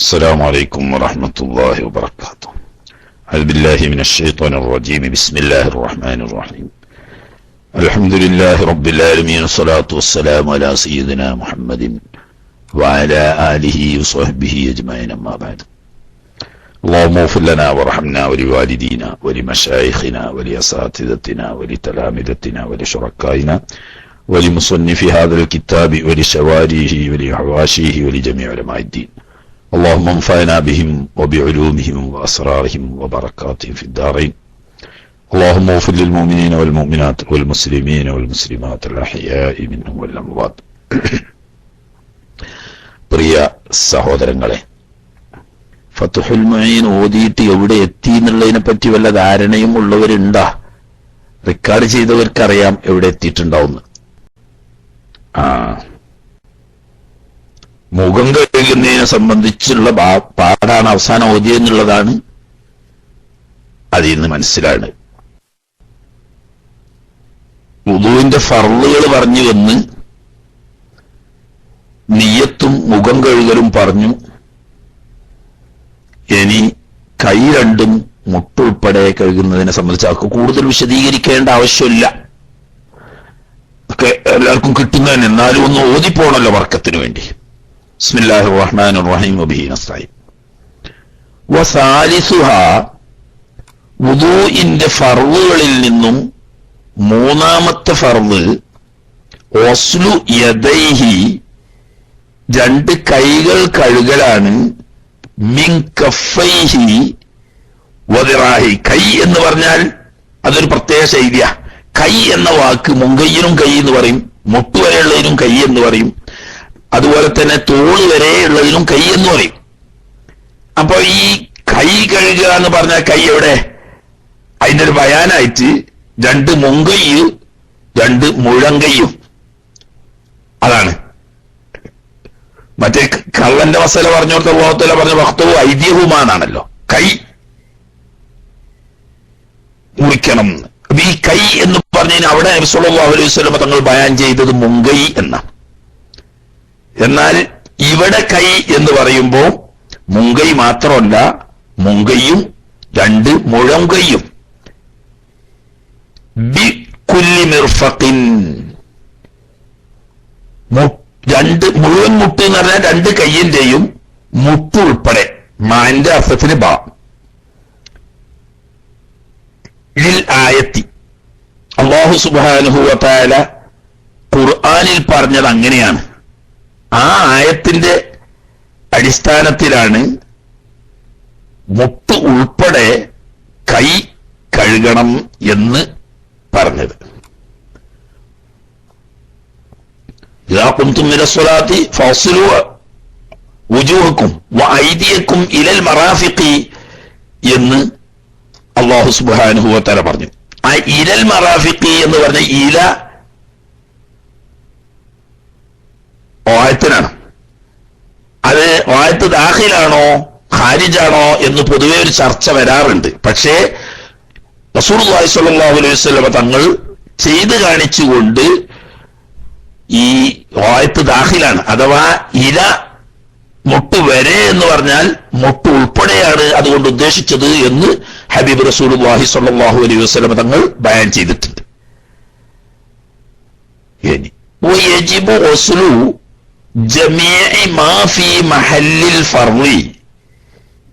السلام عليكم ورحمة الله وبركاته. أعوذ بالله من الشيطان الرجيم. بسم الله الرحمن الرحيم. الحمد لله رب العالمين، الصلاة والسلام على سيدنا محمد وعلى آله وصحبه أجمعين، أما بعد. اللهم اغفر لنا وارحمنا ولوالدينا ولمشايخنا ولأساتذتنا ولتلامذتنا ولشركائنا ولمصنف هذا الكتاب ولشواريه ولحواشيه ولجميع علماء الدين. اللهم انفعنا بهم وبعلومهم وأسرارهم وبركاتهم في الدارين. اللهم اغفر للمؤمنين والمؤمنات والمسلمين والمسلمات الأحياء منهم والأموات. പ്രിയ സഹോദരങ്ങളെ, ഫത്ഹുൽ മുഈൻ ഓതിയിട്ട് എവിടെ എത്തി എന്നുള്ളതിനെ പറ്റി വല്ല ധാരണയും ഉള്ളവരുണ്ടാ? റെക്കോർഡ് ചെയ്തവർക്കറിയാം എവിടെ എത്തിയിട്ടുണ്ടാവുന്നു. മുഖം കഴുകുന്നതിനെ സംബന്ധിച്ചുള്ള പാടാണ് അവസാനം ഓതിയെന്നുള്ളതാണ് അതിൽ നിന്ന് മനസ്സിലാണ്. വുദൂഇന്റെ ഫർളുകൾ പറഞ്ഞു വന്ന് നിയ്യത്തും മുഖം കഴുകലും പറഞ്ഞു. ഇനി കൈ രണ്ടും മുട്ടുൾപ്പെടെ കഴുകുന്നതിനെ സംബന്ധിച്ച് അവർക്ക് കൂടുതൽ വിശദീകരിക്കേണ്ട ആവശ്യമില്ല, ഒക്കെ എല്ലാവർക്കും കിട്ടുന്നതിന്. എന്നാലും ഒന്ന് ഓതിപ്പോണല്ലോ വർക്കത്തിന് വേണ്ടി. ബിസ്മില്ലാഹിർ റഹ്മാനിർ റഹീം വബിഹി നസ്തഈൻ. വസാലിസുഹാ, വുദൂഇന്റെ ഫർളുകളിൽ നിന്നും മൂന്നാമത്തെ ഫർള് വസ്ലു യദൈഹി, രണ്ട് കൈകൾ കഴുകലാണ്. മിൻ കഫൈഹി വദിറാഹി, കൈ എന്ന് പറഞ്ഞാൽ അതൊരു പ്രത്യേക ശൈലിയാ. കൈ എന്ന വാക്ക് മുങ്കയ്യനും കൈ എന്ന് പറയും, മുട്ടുവരെയുള്ളതിനും കൈ എന്ന് പറയും, അതുപോലെ തന്നെ തോള് വരെയുള്ളതിനും കൈ എന്ന് പറയും. അപ്പൊ ഈ കൈ കഴുകുക എന്ന് പറഞ്ഞാൽ കൈ എവിടെ? അതിന്റെ ഒരു ബയാനായിട്ട് രണ്ട് മുങ്കയ്യും രണ്ട് മുഴങ്കയ്യും, അതാണ്. മറ്റേ കള്ളന്റെ മസല പറഞ്ഞോടത്ത പോകത്തല്ല പറഞ്ഞ വക്തവും ഐതിഹ്യവുമാണല്ലോ, കൈ മുറിക്കണം. അപ്പൊ ഈ കൈ എന്ന് പറഞ്ഞതിന് അവിടെ നബി സല്ലല്ലാഹു അലൈഹി വസല്ലം തങ്ങൾ ബയാൻ ചെയ്തത് മുങ്കൈ എന്ന. എന്നാൽ ഇവിടെ കൈ എന്ന് പറയുമ്പോ മുങ്കൈ മാത്രമല്ല, മുങ്കയും രണ്ട് മുഴങ്കയും. ബി കുല്ലി മിർഫഖിൻ, രണ്ട് മുഴുവൻ മുട്ട് എന്ന് പറഞ്ഞാൽ രണ്ട് കയ്യിന്റെയും മുട്ട് ഉൾപ്പെടെ. മാന്റെ അർത്ഥത്തിന് ബാ. ലിൽ ആയത്തി, അല്ലാഹു സുബ്ഹാനഹു വ തആല ഖുർആനിൽ പറഞ്ഞത് അങ്ങനെയാണ്. ആ ആയത്തിന്റെ അടിസ്ഥാനത്തിലാണ് മുട്ട് ഉൾപ്പെടെ കൈ കഴുകണം എന്ന് പറഞ്ഞത്. ഇദാ ഖുംതും മിനസ്സലാത്തി ഫഗ്സിലൂ വുജൂഹക്കും വഅയ്ദിയക്കും ഇലൽ മറാഫിഖി എന്ന് അല്ലാഹു സുബ്ഹാനഹു വ തആല പറഞ്ഞു. ആ ഇലൽ മറാഫിഖി എന്ന് പറഞ്ഞ ഇല വായത്തിനാണ്. അത് വായത്ത് ദാഖിലാണോ ഖാരിജാണോ എന്ന് പൊതുവെ ഒരു ചർച്ച വരാറുണ്ട്. പക്ഷേ റസൂലുള്ളാഹി സ്വല്ലല്ലാഹു അലൈഹി വസല്ലം തങ്ങൾ ചെയ്ത് കാണിച്ചുകൊണ്ട് ഈ വായത്ത് ദാഖിലാണ്, അഥവാ ഇല മുട്ട് വരെ എന്ന് പറഞ്ഞാൽ മുട്ട് ഉൾപ്പെടെയാണ് അതുകൊണ്ട് ഉദ്ദേശിച്ചത് എന്ന് ഹബീബ് റസൂലുള്ളാഹി സ്വല്ലല്ലാഹു അലൈഹി വസല്ലം തങ്ങൾ ബയാൻ ചെയ്തിട്ടുണ്ട്. ഇനി വയജിബു വസ്ലു ജമീഇ മാ ഫീ മഹല്ലിൽ ഫർളി,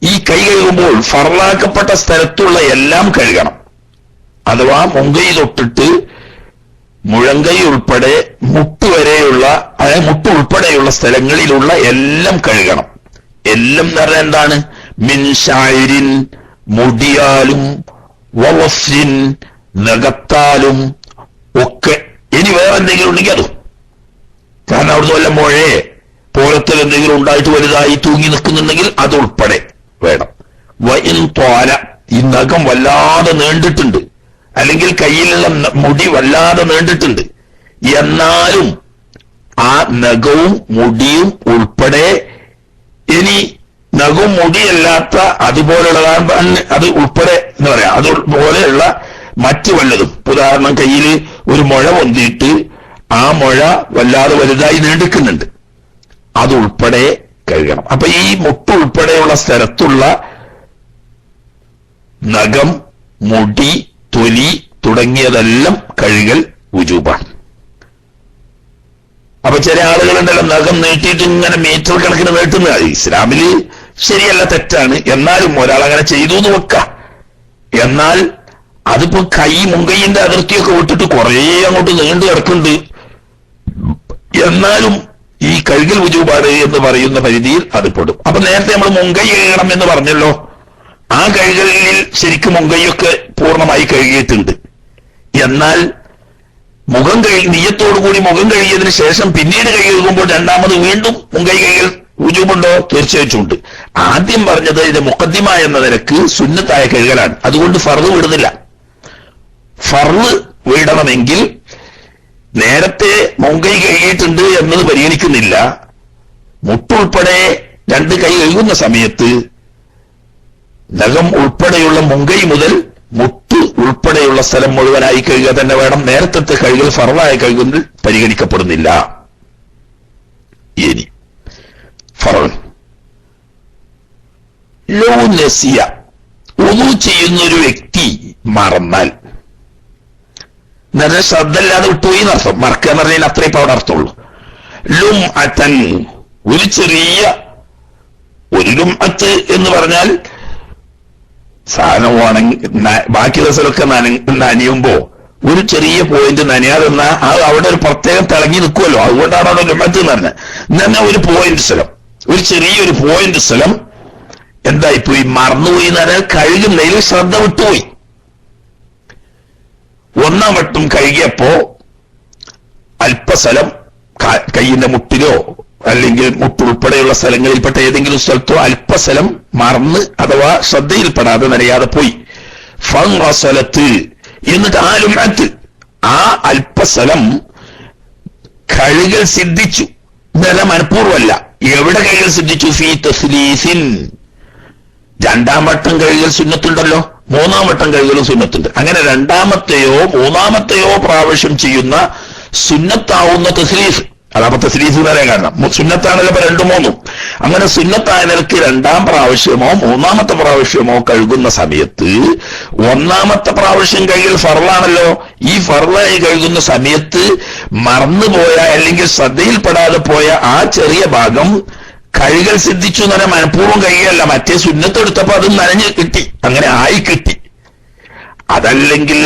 ഈ കൈ കഴുകുമ്പോൾ ഫർളാക്കപ്പെട്ട സ്ഥലത്തുള്ള എല്ലാം കഴുകണം. അഥവാ മുങ്കൈ തൊട്ടിട്ട് മുഴങ്കൈ ഉൾപ്പെടെ മുട്ട് വരെയുള്ള, അതായത് മുട്ട് ഉൾപ്പെടെയുള്ള സ്ഥലങ്ങളിലുള്ള എല്ലാം കഴുകണം. എല്ലാം എന്ന് പറഞ്ഞാൽ എന്താണ്? മിൻ ഷാഇരിൻ, മുടിയാലും, വവസ്രിൻ, നഖത്താലും ഒക്കെ. ഇനി വേറെ എന്തെങ്കിലും ഉണ്ടെങ്കിൽ അതും, കാരണം അവിടുന്ന് വല്ല മുഴയെ പോലത്തിൽ എന്തെങ്കിലും ഉണ്ടായിട്ട് വലുതായി തൂങ്ങി നിൽക്കുന്നുണ്ടെങ്കിൽ അതുൾപ്പെടെ വേണം. വഇൻ ത്വാല, ഈ നഖം വല്ലാതെ നീണ്ടിട്ടുണ്ട്, അല്ലെങ്കിൽ കയ്യിലുള്ള മുടി വല്ലാതെ നീണ്ടിട്ടുണ്ട്, എന്നാലും ആ നഖവും മുടിയും ഉൾപ്പെടെ. ഇനി നഖവും മുടിയല്ലാത്ത അതുപോലെയുള്ളതാണ്, അത് ഉൾപ്പെടെ എന്ന് പറയാം, അതുപോലെയുള്ള മറ്റു വല്ലതും. ഉദാഹരണം, കയ്യിൽ ഒരു മുഴ പൊന്തിയിട്ട് ആ മുഴ വല്ലാതെ വലുതായി നീണ്ടിക്കുന്നുണ്ട്, അതുൾപ്പെടെ കഴുകണം. അപ്പൊ ഈ മുട്ടുൾപ്പെടെയുള്ള സ്ഥലത്തുള്ള നഖം, മുടി, തൊലി തുടങ്ങിയതെല്ലാം കഴുകൽ വുജൂബാണ്. അപ്പൊ ചില ആളുകളുണ്ടല്ലോ നഖം നീട്ടിയിട്ട് ഇങ്ങനെ മീറ്റർ കണക്കിന് നീട്ടുന്നത് ഇസ്ലാമില് ശരിയല്ല, തെറ്റാണ്. എന്നാലും ഒരാൾ അങ്ങനെ ചെയ്തു എന്ന് വെക്കാം. എന്നാൽ അതിപ്പോ മുൻകൈയിന്റെ അതിർത്തിയൊക്കെ വിട്ടിട്ട് കുറേ അങ്ങോട്ട് നീണ്ടു കിടക്കുന്നുണ്ട്. എന്നാലും ഈ കഴുകൽ വുജൂബാണ് എന്ന് പറയുന്ന പരിധിയിൽ അത് പെടും. അപ്പൊ നേരത്തെ നമ്മൾ മുൻകൈ കഴുകണം എന്ന് പറഞ്ഞല്ലോ, ആ കഴുകലിൽ ശരിക്കും മുൻകൈയൊക്കെ പൂർണ്ണമായി കഴുകിയിട്ടുണ്ട്. എന്നാൽ മുഖം നിയ്യത്തോടുകൂടി മുഖം കഴുകിയതിനു ശേഷം പിന്നീട് കൈ കഴുകുമ്പോൾ രണ്ടാമത് വീണ്ടും മുൻകൈ കഴുകൽ വുജൂബുണ്ടോ? തീർച്ചയായിട്ടും ഉണ്ട്. ആദ്യം പറഞ്ഞത് ഇത് മുഖദ്ദിമ എന്ന നിലക്ക് സുന്നത്തായ കഴുകലാണ്. അതുകൊണ്ട് ഫർള് വിടുന്നില്ല. ഫർള് വിടണമെങ്കിൽ നേരത്തെ മുൻകൈ കഴുകിയിട്ടുണ്ട് എന്നത് പരിഗണിക്കുന്നില്ല. മുട്ടുൾപ്പെടെ രണ്ട് കൈ കഴുകുന്ന സമയത്ത് നഖം ഉൾപ്പെടെയുള്ള മുൻകൈ മുതൽ മുട്ട് ഉൾപ്പെടെയുള്ള സ്ഥലം മുഴുവനായി കഴുകുക തന്നെ വേണം. നേരത്തെ കഴുകൽ ഫർളായ കഴുകുന്നത് പരിഗണിക്കപ്പെടുന്നില്ല. ഇനി ഫർള് ലൗ നസിയ, വുളു ചെയ്യുന്നൊരു വ്യക്തി മറന്നാൽ, നേരെ ശ്രദ്ധയില്ലാതെ വിട്ടുപോയി എന്നർത്ഥം. മറക്കുക എന്ന് പറഞ്ഞാൽ അത്രയും ഇപ്പൊ അവിടെ അർത്ഥമുള്ളൂ. ലുംഅതൻ, ഒരു ചെറിയ ഒരു ലുംഅത്ത് എന്ന് പറഞ്ഞാൽ സാധനം ബാക്കി ദിവസമൊക്കെ നനയുമ്പോ ഒരു ചെറിയ പോയിന്റ് നനയാതെ അവിടെ ഒരു പ്രത്യേകം തിളങ്ങി നിൽക്കുമല്ലോ, അതുകൊണ്ടാണ് അവിടെ ലുംഅത്ത് എന്ന് പറഞ്ഞത്. എന്നാൽ ഒരു പോയിന്റ് സ്ഥലം, ഒരു ചെറിയൊരു പോയിന്റ് സ്ഥലം എന്തായിപ്പോയി? മറന്നുപോയി എന്ന് പറഞ്ഞാൽ കഴുകുന്നതിൽ ശ്രദ്ധ വിട്ടുപോയി. ഒന്നാം വട്ടം കഴുകിയപ്പോ അല്പസ്ഥലം കൈയിന്റെ മുട്ടിലോ അല്ലെങ്കിൽ മുട്ടുൾപ്പെടെയുള്ള സ്ഥലങ്ങളിൽപ്പെട്ട ഏതെങ്കിലും സ്ഥലത്തോ അല്പസ്ഥലം മറന്ന് അഥവാ ശ്രദ്ധയിൽപ്പെടാതെ നനയാതെ പോയി. ഫൻറസലത്ത്, എന്നിട്ട് ആ ലുംഅത്ത്, ആ അല്പസ്ഥലം കഴുകൽ സിദ്ധിച്ചു. ഇതല്ല മനഃപൂർവ്വമല്ല. എവിടെ കഴുകൽ സിദ്ധിച്ചു? ഫീ തസ്ലീസിൻ, രണ്ടാം വട്ടം കഴുകൽ സുന്നത്തുണ്ടല്ലോ, മൂന്നാം വട്ടം കഴുകലും സുന്നത്തുണ്ട്. അങ്ങനെ രണ്ടാമത്തെയോ മൂന്നാമത്തെയോ പ്രാവശ്യം ചെയ്യുന്ന സുന്നത്താവുന്ന തസ്ലീസ്, അതാപ്പോ തസ്ലീസ് എന്ന് പറയാൻ കാരണം സുന്നത്താണല്ലോ ഇപ്പൊ രണ്ടും മൂന്നും. അങ്ങനെ സുന്നത്തായ നിലക്ക് രണ്ടാം പ്രാവശ്യമോ മൂന്നാമത്തെ പ്രാവശ്യമോ കഴുകുന്ന സമയത്ത് ഒന്നാമത്തെ പ്രാവശ്യം കഴുകൽ ഫർളാണല്ലോ. ഈ ഫർളായി കഴുകുന്ന സമയത്ത് മറന്നുപോയ അല്ലെങ്കിൽ ശ്രദ്ധയിൽപ്പെടാതെ പോയ ആ ചെറിയ ഭാഗം കഴുകൽ സിദ്ധിച്ചു എന്ന് പറഞ്ഞാൽ മനഃപൂർവ്വം കഴുകയല്ല, മറ്റേ സുന്നത്തെടുത്തപ്പോ അത് നനഞ്ഞ് കിട്ടി, അങ്ങനെ ആയി കിട്ടി. അതല്ലെങ്കിൽ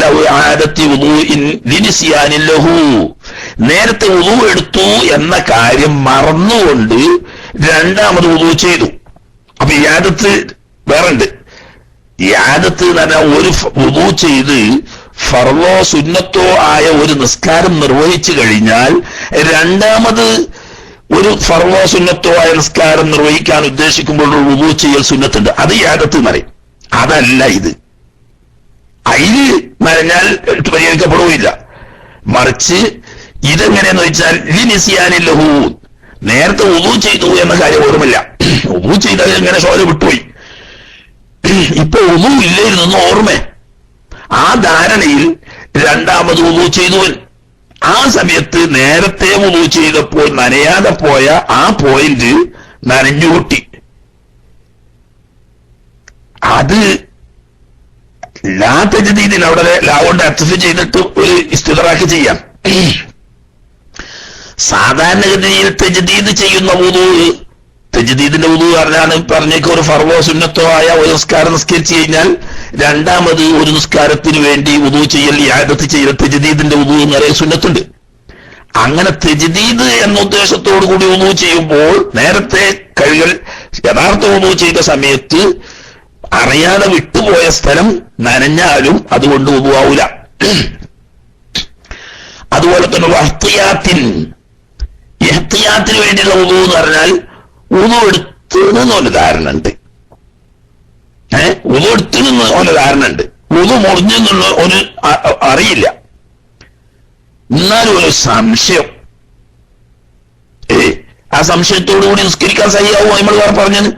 നേരത്തെ വുളു എടുത്തു എന്ന കാര്യം മറന്നുകൊണ്ട് രണ്ടാമത് വുളു ചെയ്തു. അപ്പൊ യാദത്ത് വേറുണ്ട്. യാദത്ത് എന്ന് പറഞ്ഞാൽ ഒരു വുളു ചെയ്ത് ഫർളോ സുന്നത്തോ ആയ ഒരു നിസ്കാരം നിർവഹിച്ചു കഴിഞ്ഞാൽ രണ്ടാമത് ഒരു ഫർളോ സുന്നത്തോ ആയ നിസ്കാരം നിർവഹിക്കാൻ ഉദ്ദേശിക്കുമ്പോൾ വുളു ചെയ്യൽ സുന്നത്തുണ്ട്. അത് യാദത്ത് എന്ന് പറയും. അതല്ല ഇത്. അതില് നനഞ്ഞാൽ പരിഹരിക്കപ്പെടുകയില്ല. മറിച്ച് ഇതെങ്ങനെയെന്ന് വെച്ചാൽ ലിനിസിയാനില്ലഹു, നേരത്തെ വുളു ചെയ്തു എന്ന കാര്യം ഓർമ്മയില്ല. വുളു ചെയ്താൽ എങ്ങനെ ശോധന വിട്ടുപോയി, ഇപ്പൊ വുളു ഇല്ലായിരുന്നു ഓർമ്മ. ആ ധാരണയിൽ രണ്ടാമത് വുളു ചെയ്തുവൻ. ആ സമയത്ത് നേരത്തെ വുളു ചെയ്തപ്പോൾ നനയാതെ പോയ ആ പോയിന്റ് നനഞ്ഞുകൂട്ടി. അത് ലാ തജ്ദീദിന് അവിടെ ലാ കൊണ്ട് അത്ഫ് ചെയ്തിട്ട് ഒരു ഇസ്തിദ്റാക്ക് ചെയ്യാം. സാധാരണഗതിയിൽ തജ്ദീദ് ചെയ്യുന്ന വുളു, തജ്ദീദിന്റെ വുളു പറഞ്ഞേക്ക് ഒരു ഫർളോ സുന്നത്തോ ആയ ഒരു നിസ്കാരം നിസ്കരിച്ചു കഴിഞ്ഞാൽ രണ്ടാമത് ഒരു നിസ്കാരത്തിന് വേണ്ടി വുളു ചെയ്യൽ, ഇആദത്ത് ചെയ്യൽ തജ്ദീദിന്റെ വുളു എന്ന് പറയുന്ന സുന്നത്തുണ്ട്. അങ്ങനെ തജ്ദീദ് എന്ന ഉദ്ദേശത്തോടു കൂടി വുളു ചെയ്യുമ്പോൾ നേരത്തെ കഴുകൽ യഥാർത്ഥ വുളു ചെയ്ത സമയത്ത് അറിയാതെ വിട്ടുപോയ സ്ഥലം നനഞ്ഞാലും അതുകൊണ്ട് വുളു ആവൂല. അതുപോലെ തന്നെ ഇഹ്തിയാത്തിന് വേണ്ടിയുള്ള വുളു എന്ന് പറഞ്ഞാൽ വുളു എടുത്തുനിന്ന് ഒരു ധാരണ ഉണ്ട്. വുളു എടുത്തുനിന്ന് ഒരു ധാരണ ഉണ്ട്. വുളു മുറിഞ്ഞെന്നുള്ള ഒരു അറിയില്ല. എന്നാലും ഒരു സംശയം, ആ സംശയത്തോടു കൂടി നിസ്കരിക്കാൻ സഹിയാവും നമ്മൾ വേറെ പറഞ്ഞത്.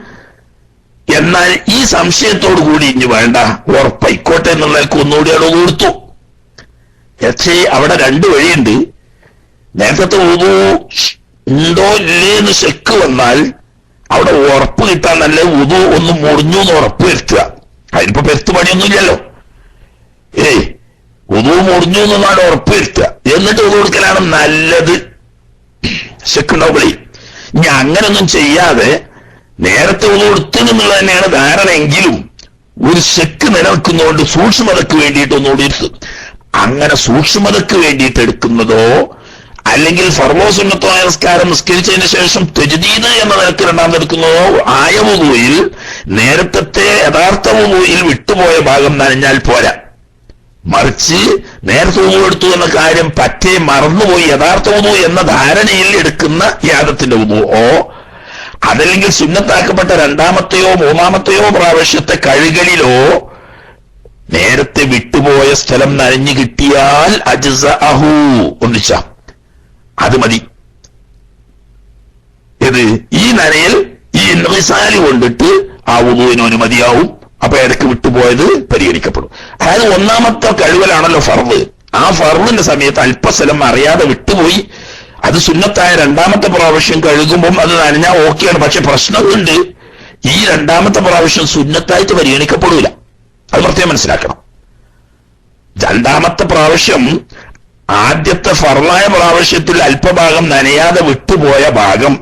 എന്നാൽ ഈ സംശയത്തോടു കൂടി ഇനി വേണ്ട, ഉറപ്പായിക്കോട്ടെ എന്നുള്ളതൊക്കെ ഒന്നുകൂടി അവിടെ കൊടുത്തു. പക്ഷേ അവിടെ രണ്ട് വഴിയുണ്ട്. നേരത്തെ വുളു ഉണ്ടോ ഇല്ലേ എന്ന് ശക്ക് വന്നാൽ അവിടെ ഉറപ്പ് കിട്ടാൻ നല്ല ഉദു ഒന്ന് മുറിഞ്ഞു എന്ന് ഉറപ്പ് വരുത്തുക. അതിനിപ്പോ പെരുത്ത് പണിയൊന്നുമില്ലല്ലോ. ഉദു മുറിഞ്ഞു എന്നാണ് ഉറപ്പ് വരുത്തുക. എന്നിട്ട് ഉദു കൊടുക്കലാണ് നല്ലത്. ശക്കുണ്ടാവുകളി ഇനി അങ്ങനൊന്നും ചെയ്യാതെ നേരത്തെ ഉദു കൊടുത്തു എന്നുള്ളത് തന്നെയാണ് ധാരണ എങ്കിലും ഒരു ശക്ക് നിലനിൽക്കുന്നതുകൊണ്ട് സൂക്ഷ്മതയ്ക്ക് വേണ്ടിയിട്ട് ഒന്നുകൂടി എടുത്തു. അങ്ങനെ സൂക്ഷ്മതയ്ക്ക് വേണ്ടിയിട്ട് എടുക്കുന്നതോ അല്ലെങ്കിൽ ഫർളോ സുന്നത്തോ നമസ്കാരം നിസ്കരിച്ചതിന് ശേഷം തജ്ദീദ് എന്ന നിലക്ക് രണ്ടാമത് എടുക്കുന്നതോ ആയ വുദൂയിൽ നേരത്തെ യഥാർത്ഥ വുദൂയിൽ വിട്ടുപോയ ഭാഗം നനഞ്ഞാൽ പോരാ. മറിച്ച് നേരത്തെ വുദൂ എടുത്തു എന്ന കാര്യം പറ്റേ മറന്നുപോയി യഥാർത്ഥ വുദൂ എന്ന ധാരണയിൽ എടുക്കുന്ന യാദത്തിന്റെ വുദൂഓ അതല്ലെങ്കിൽ സുന്നത്താക്കപ്പെട്ട രണ്ടാമത്തെയോ മൂന്നാമത്തെയോ പ്രാവശ്യത്തെ കഴുകലിലോ നേരത്തെ വിട്ടുപോയ സ്ഥലം നനഞ്ഞു കിട്ടിയാൽ അജ്സഅഹു ഒന്നിച്ച അത് മതി. ഇത് ഈ നനയൽ ഈ ഇൻഗിസാലി കൊണ്ടിട്ട് ആ വുദൂവിന് മതിയാവും. അപ്പൊ ഇടയ്ക്ക് വിട്ടുപോയത് പരിഗണിക്കപ്പെടും. അതായത് ഒന്നാമത്തെ കഴുകലാണല്ലോ ഫർള്. ആ ഫർളിന്റെ സമയത്ത് അല്പസ്ഥലം അറിയാതെ വിട്ടുപോയി. അത് സുന്നത്തായ രണ്ടാമത്തെ പ്രാവശ്യം കഴുകുമ്പം അത് നനഞ്ഞാൽ ഓക്കെയാണ്. പക്ഷെ പ്രശ്നമുണ്ട്, ഈ രണ്ടാമത്തെ പ്രാവശ്യം സുന്നത്തായിട്ട് പരിഗണിക്കപ്പെടില്ല. അത് പ്രത്യേകം മനസ്സിലാക്കണം. രണ്ടാമത്തെ പ്രാവശ്യം ആദ്യത്തെ ഫർളായ പ്രാവശ്യത്തിൽ അല്പഭാഗം നനയാതെ വിട്ടുപോയ ഭാഗം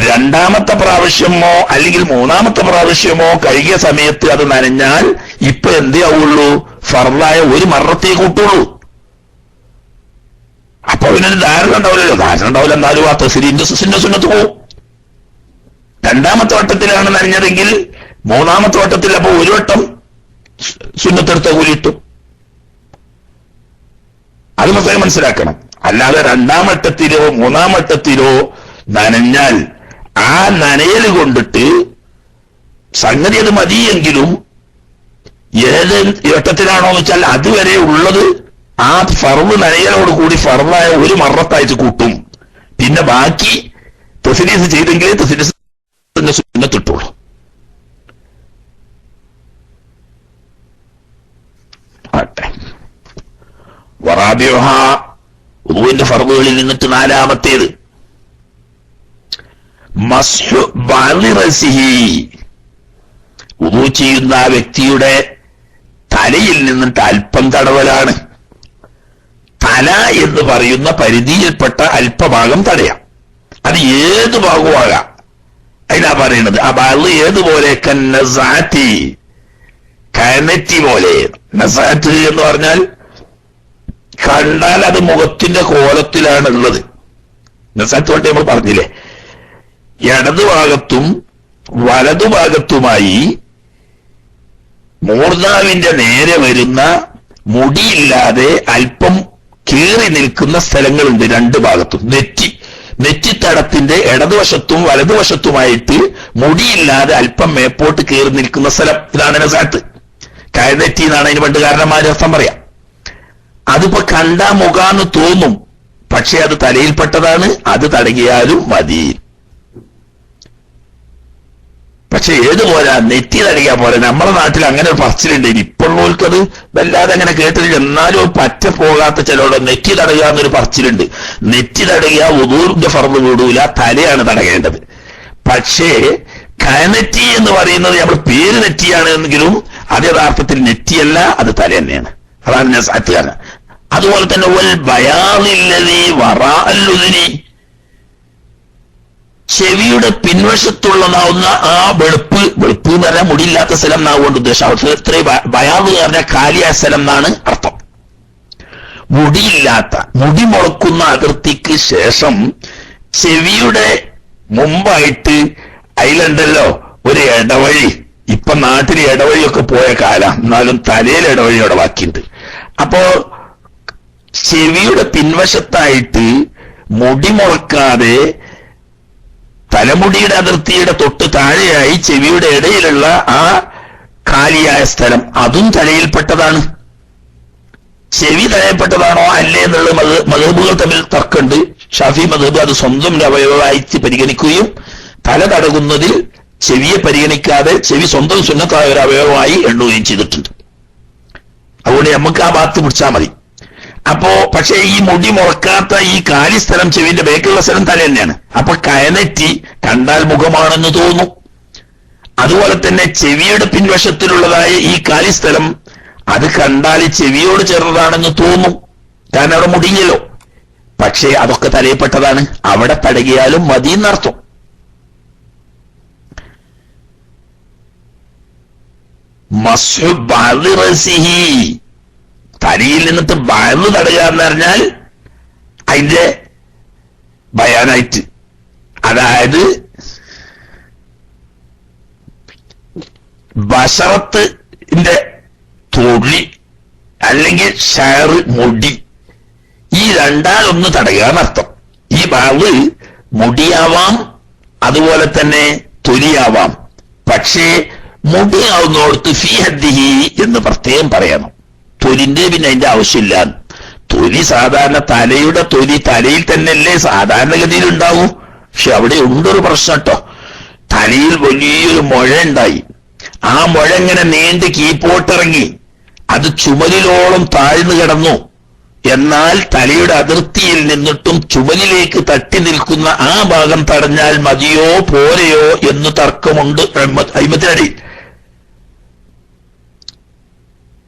രണ്ടാമത്തെ പ്രാവശ്യമോ അല്ലെങ്കിൽ മൂന്നാമത്തെ പ്രാവശ്യമോ കഴുകിയ സമയത്ത് അത് നനഞ്ഞാൽ ഇപ്പൊ എന്തേ ആവുള്ളൂ? ഫർളായ ഒരു മറത്തേ കൂട്ടുള്ളൂ. അപ്പൊ അതിനൊരു ധാരണ ഉണ്ടാവില്ലല്ലോ. ധാരണ ഉണ്ടാവില്ല, എന്നാലും ആ തസ്രീന്റെ സുന്നത്ത് പോവും. രണ്ടാമത്തെ വട്ടത്തിലാണ് നനഞ്ഞതെങ്കിൽ മൂന്നാമത്തെ വട്ടത്തിൽ അപ്പൊ ഒരു വട്ടം സുന്നത്തെടുത്ത കൂലിയിട്ടു. അത് പ്രത്യേകം മനസ്സിലാക്കണം. അല്ലാതെ രണ്ടാം വട്ടത്തിലോ മൂന്നാം വട്ടത്തിലോ നനഞ്ഞാൽ ആ നനയൽ കൊണ്ടിട്ട് സംഗതി അത് മതിയെങ്കിലും ഏത് വട്ടത്തിലാണോ എന്ന് വെച്ചാൽ അതുവരെ ഉള്ളത് ആ ഫർള് നനയലോട് കൂടി ഫർളായ ഒരു മറത്തായിട്ട് കൂട്ടും. പിന്നെ ബാക്കി തസ്രീസ് ചെയ്തെങ്കിലേ തസ്രീസ് സുന്നത്തിട്ടുള്ളൂ. വറാബിഹ വുദൂവിന്റെ ഫർളുകളിൽ നിന്നിട്ട് നാലാമത്തേത് മസ്ഹു ബഅദി റസിഹി, വുദൂ ചെയ്യുന്ന ആ വ്യക്തിയുടെ തലയിൽ നിന്നിട്ട് അല്പം തടവലാണ്. തല എന്ന് പറയുന്ന പരിധിയിൽപ്പെട്ട അല്പഭാഗം തടയാം. അത് ഏത് ഭാഗമാകാം. അതിനാ പറയുന്നത് ആ ബഅദ് ഏതുപോലെ കന്നസാറ്റി, കനറ്റി പോലെ. നസാറ്റ് എന്ന് പറഞ്ഞാൽ കണ്ടാൽ അത് മുഖത്തിന്റെ കോലത്തിലാണ് ഉള്ളത്. നസാറ്റ് കൊണ്ട് നമ്മൾ പറഞ്ഞില്ലേ, ഇടതുഭാഗത്തും വലതുഭാഗത്തുമായി മൂർനാവിന്റെ നേരെ വരുന്ന മുടിയില്ലാതെ അല്പം കീറി നിൽക്കുന്ന സ്ഥലങ്ങളുണ്ട് രണ്ട് ഭാഗത്തും. നെറ്റിത്തടത്തിന്റെ ഇടതുവശത്തും വലതുവശത്തുമായിട്ട് മുടിയില്ലാതെ അല്പം മേപ്പോട്ട് കീറി നിൽക്കുന്ന സ്ഥലം, ഇതാണ് നസാറ്റ്. കയനെറ്റി എന്നാണ് അതിന് പണ്ട് കാരണന്മാര് അർത്ഥം പറയാം. അതിപ്പോ കണ്ടാ മുഖാന്ന് തോന്നും, പക്ഷെ അത് തലയിൽപ്പെട്ടതാണ്. അത് തടകിയാലും മതി. പക്ഷെ ഏതുപോലെ നെറ്റി തടകിയാ പോലെ. നമ്മുടെ നാട്ടിൽ അങ്ങനെ ഒരു പറച്ചിലുണ്ട്. ഇപ്പോഴുള്ളവർക്കത് വല്ലാതെ അങ്ങനെ കേട്ടില്ല. എന്നാലും പറ്റ പോകാത്ത ചിലരോട് നെറ്റി തടയുക എന്നൊരു പറച്ചിലുണ്ട്. നെറ്റി തടയുക വുദൂന്റെ ഫർള് വീടൂല, തലയാണ് തടകേണ്ടത്. പക്ഷേ കയനെറ്റി എന്ന് പറയുന്നത് നമ്മൾ പേര് നെറ്റിയാണ് എങ്കിലും അത് യഥാർത്ഥത്തിൽ നെറ്റിയല്ല, അത് തല തന്നെയാണ്. അതാണ് ഞാൻ സാറ്റുകാരൻ. അതുപോലെ തന്നെ വൽ ബയാദില്ലദീ വറാഅൽ ഉദ്നി, ചെവിയുടെ പിൻവശത്തുള്ളതാവുന്ന ആ വെളുപ്പ് എന്ന് പറഞ്ഞാൽ മുടിയില്ലാത്ത സ്ഥലം എന്നാവുകൊണ്ട് ഉദ്ദേശം. ഇത്രയും ബയാദ് എന്ന് പറഞ്ഞാൽ കാലിയായ സ്ഥലം എന്നാണ് അർത്ഥം. മുടിയില്ലാത്ത, മുടി മുളക്കുന്ന അതിർത്തിക്ക് ശേഷം ചെവിയുടെ മുമ്പായിട്ട് അതിലുണ്ടല്ലോ ഒരു ഇടവഴി. ഇപ്പൊ നാട്ടിൽ ഇടവഴിയൊക്കെ പോയ കാലം, എന്നാലും തലയിൽ ഇടവഴി അവിടെ ബാക്കിയുണ്ട്. അപ്പോ ചെവിയുടെ പിൻവശത്തായിട്ട് മുടി മുളക്കാതെ തലമുടിയുടെ അതിർത്തിയുടെ തൊട്ട് താഴെയായി ചെവിയുടെ ഇടയിലുള്ള ആ കാലിയായ സ്ഥലം, അതും തലയിൽപ്പെട്ടതാണ്. ചെവി തലയിൽപ്പെട്ടതാണോ അല്ലേ എന്നുള്ള മദ്ഹബുകൾ തമ്മിൽ തർക്കമുണ്ട്. ഷാഫി മദ്ഹബ് അത് സ്വന്തം അവയവമായിട്ട് പരിഗണിക്കുകയും തല തടകുന്നതിൽ ചെവിയെ പരിഗണിക്കാതെ ചെവി സ്വന്തം സുന്നത്തായ ഒരു അവയവമായി എണ്ണുകയും ചെയ്തിട്ടുണ്ട്. അതുകൊണ്ട് നമുക്ക് ആ ഭാഗത്ത് പിടിച്ചാൽ മതി. അപ്പോ പക്ഷെ ഈ മുടി മുളക്കാത്ത ഈ കാലി സ്ഥലം ചെവിന്റെ ബേക്കുള്ള സ്ഥലം തല തന്നെയാണ്. അപ്പൊ കയനെറ്റി കണ്ടാൽ മുഖമാണെന്ന് തോന്നും. അതുപോലെ തന്നെ ചെവിയുടെ പിൻവശത്തിലുള്ളതായ ഈ കാലി സ്ഥലം അത് കണ്ടാൽ ചെവിയോട് ചേർന്നതാണെന്ന് തോന്നും, കാരണം അവിടെ മുടിഞ്ഞല്ലോ. പക്ഷേ അതൊക്കെ തലയിൽപ്പെട്ടതാണ്, അവിടെ തടകിയാലും മതി എന്നർത്ഥം. മസ്ഹു ബഅദി റസിഹി, തലയിൽ നിന്നിട്ട് ബഅദ് തടയുക എന്ന് പറഞ്ഞാൽ അതിന്റെ ബയാനായിട്ട്, അതായത് ബശറത്തിന്റെ തൊലി അല്ലെങ്കിൽ ഷയറ് മുടി, ഈ രണ്ടാലൊന്ന് തടയുക എന്നർത്ഥം. ഈ ബഅദ് മുടിയാവാം, അതുപോലെ തന്നെ തൊലിയാവാം. പക്ഷേ മുടിയാവുന്നോടത്ത് ഫീ ഹദ്ദിഹി എന്ന് പ്രത്യേകം പറയണം. തൊലിന്റെ പിന്നെ അതിന്റെ ആവശ്യമില്ല. തൊലി സാധാരണ തലയുടെ തൊലി തലയിൽ തന്നെയല്ലേ സാധാരണഗതിയിൽ ഉണ്ടാവൂ. പക്ഷെ അവിടെ ഉണ്ടൊരു പ്രശ്നം കേട്ടോ. തലയിൽ വലിയൊരു മുഴ ഉണ്ടായി. ആ മുഴ ഇങ്ങനെ നീണ്ട് കീപ്പോട്ടിറങ്ങി അത് ചുമലിലോളം താഴ്ന്നു കിടന്നു. എന്നാൽ തലയുടെ അതിർത്തിയിൽ നിന്നിട്ടും ചുമലിലേക്ക് തട്ടി നിൽക്കുന്ന ആ ഭാഗം തടഞ്ഞാൽ മതിയോ പോരെയോ എന്ന് തർക്കമുണ്ട് അയ്മത്തിനടി.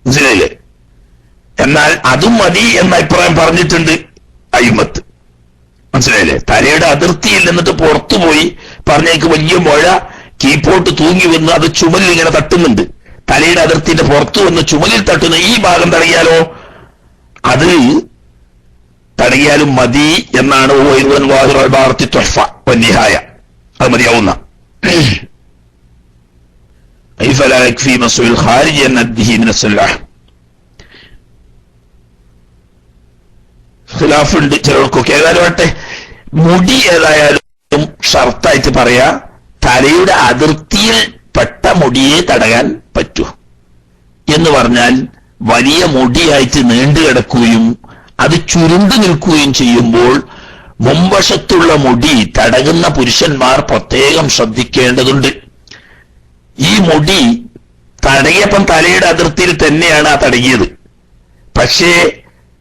മനസ്സിലായില്ലേ? എന്നാൽ അതും മതി എന്ന അഭിപ്രായം പറഞ്ഞിട്ടുണ്ട് അയ്മത്ത്. മനസ്സിലായില്ലേ? തലയുടെ അതിർത്തിയിൽ നിന്നിട്ട് പുറത്തുപോയി പറഞ്ഞേക്ക് വലിയ മുഴ കീപ്പോട്ട് തൂങ്ങി വന്ന് അത് ചുമലിൽ ഇങ്ങനെ തട്ടുന്നുണ്ട്. തലയുടെ അതിർത്തിന്റെ പുറത്തു വന്ന് ചുമലിൽ തട്ടുന്ന ഈ ഭാഗം തടയാലോ, അത് തടയാലും മതി എന്നാണ് നിഹായ, അത് മതിയാവുന്ന. ഖിലാഫുണ്ട് ചിലർക്കൊക്കെ. ഏതായാലും ആട്ടെ, മുടി ഏതായാലും ഷർത്തായിട്ട് പറയാ തലയുടെ അതിർത്തിയിൽ പെട്ട മുടിയെ തടയാൻ പറ്റൂ എന്ന് പറഞ്ഞാൽ വലിയ മുടിയായിട്ട് നീണ്ടു കിടക്കുകയും അത് ചുരുണ്ടു നിൽക്കുകയും ചെയ്യുമ്പോൾ മുൻവശത്തുള്ള മുടി തടകുന്ന പുരുഷന്മാർ പ്രത്യേകം ശ്രദ്ധിക്കേണ്ടതുണ്ട്. ഈ മുടി തടയപ്പം തലയുടെ അതിർത്തിയിൽ തന്നെയാണ് ആ തടകിയത്. പക്ഷേ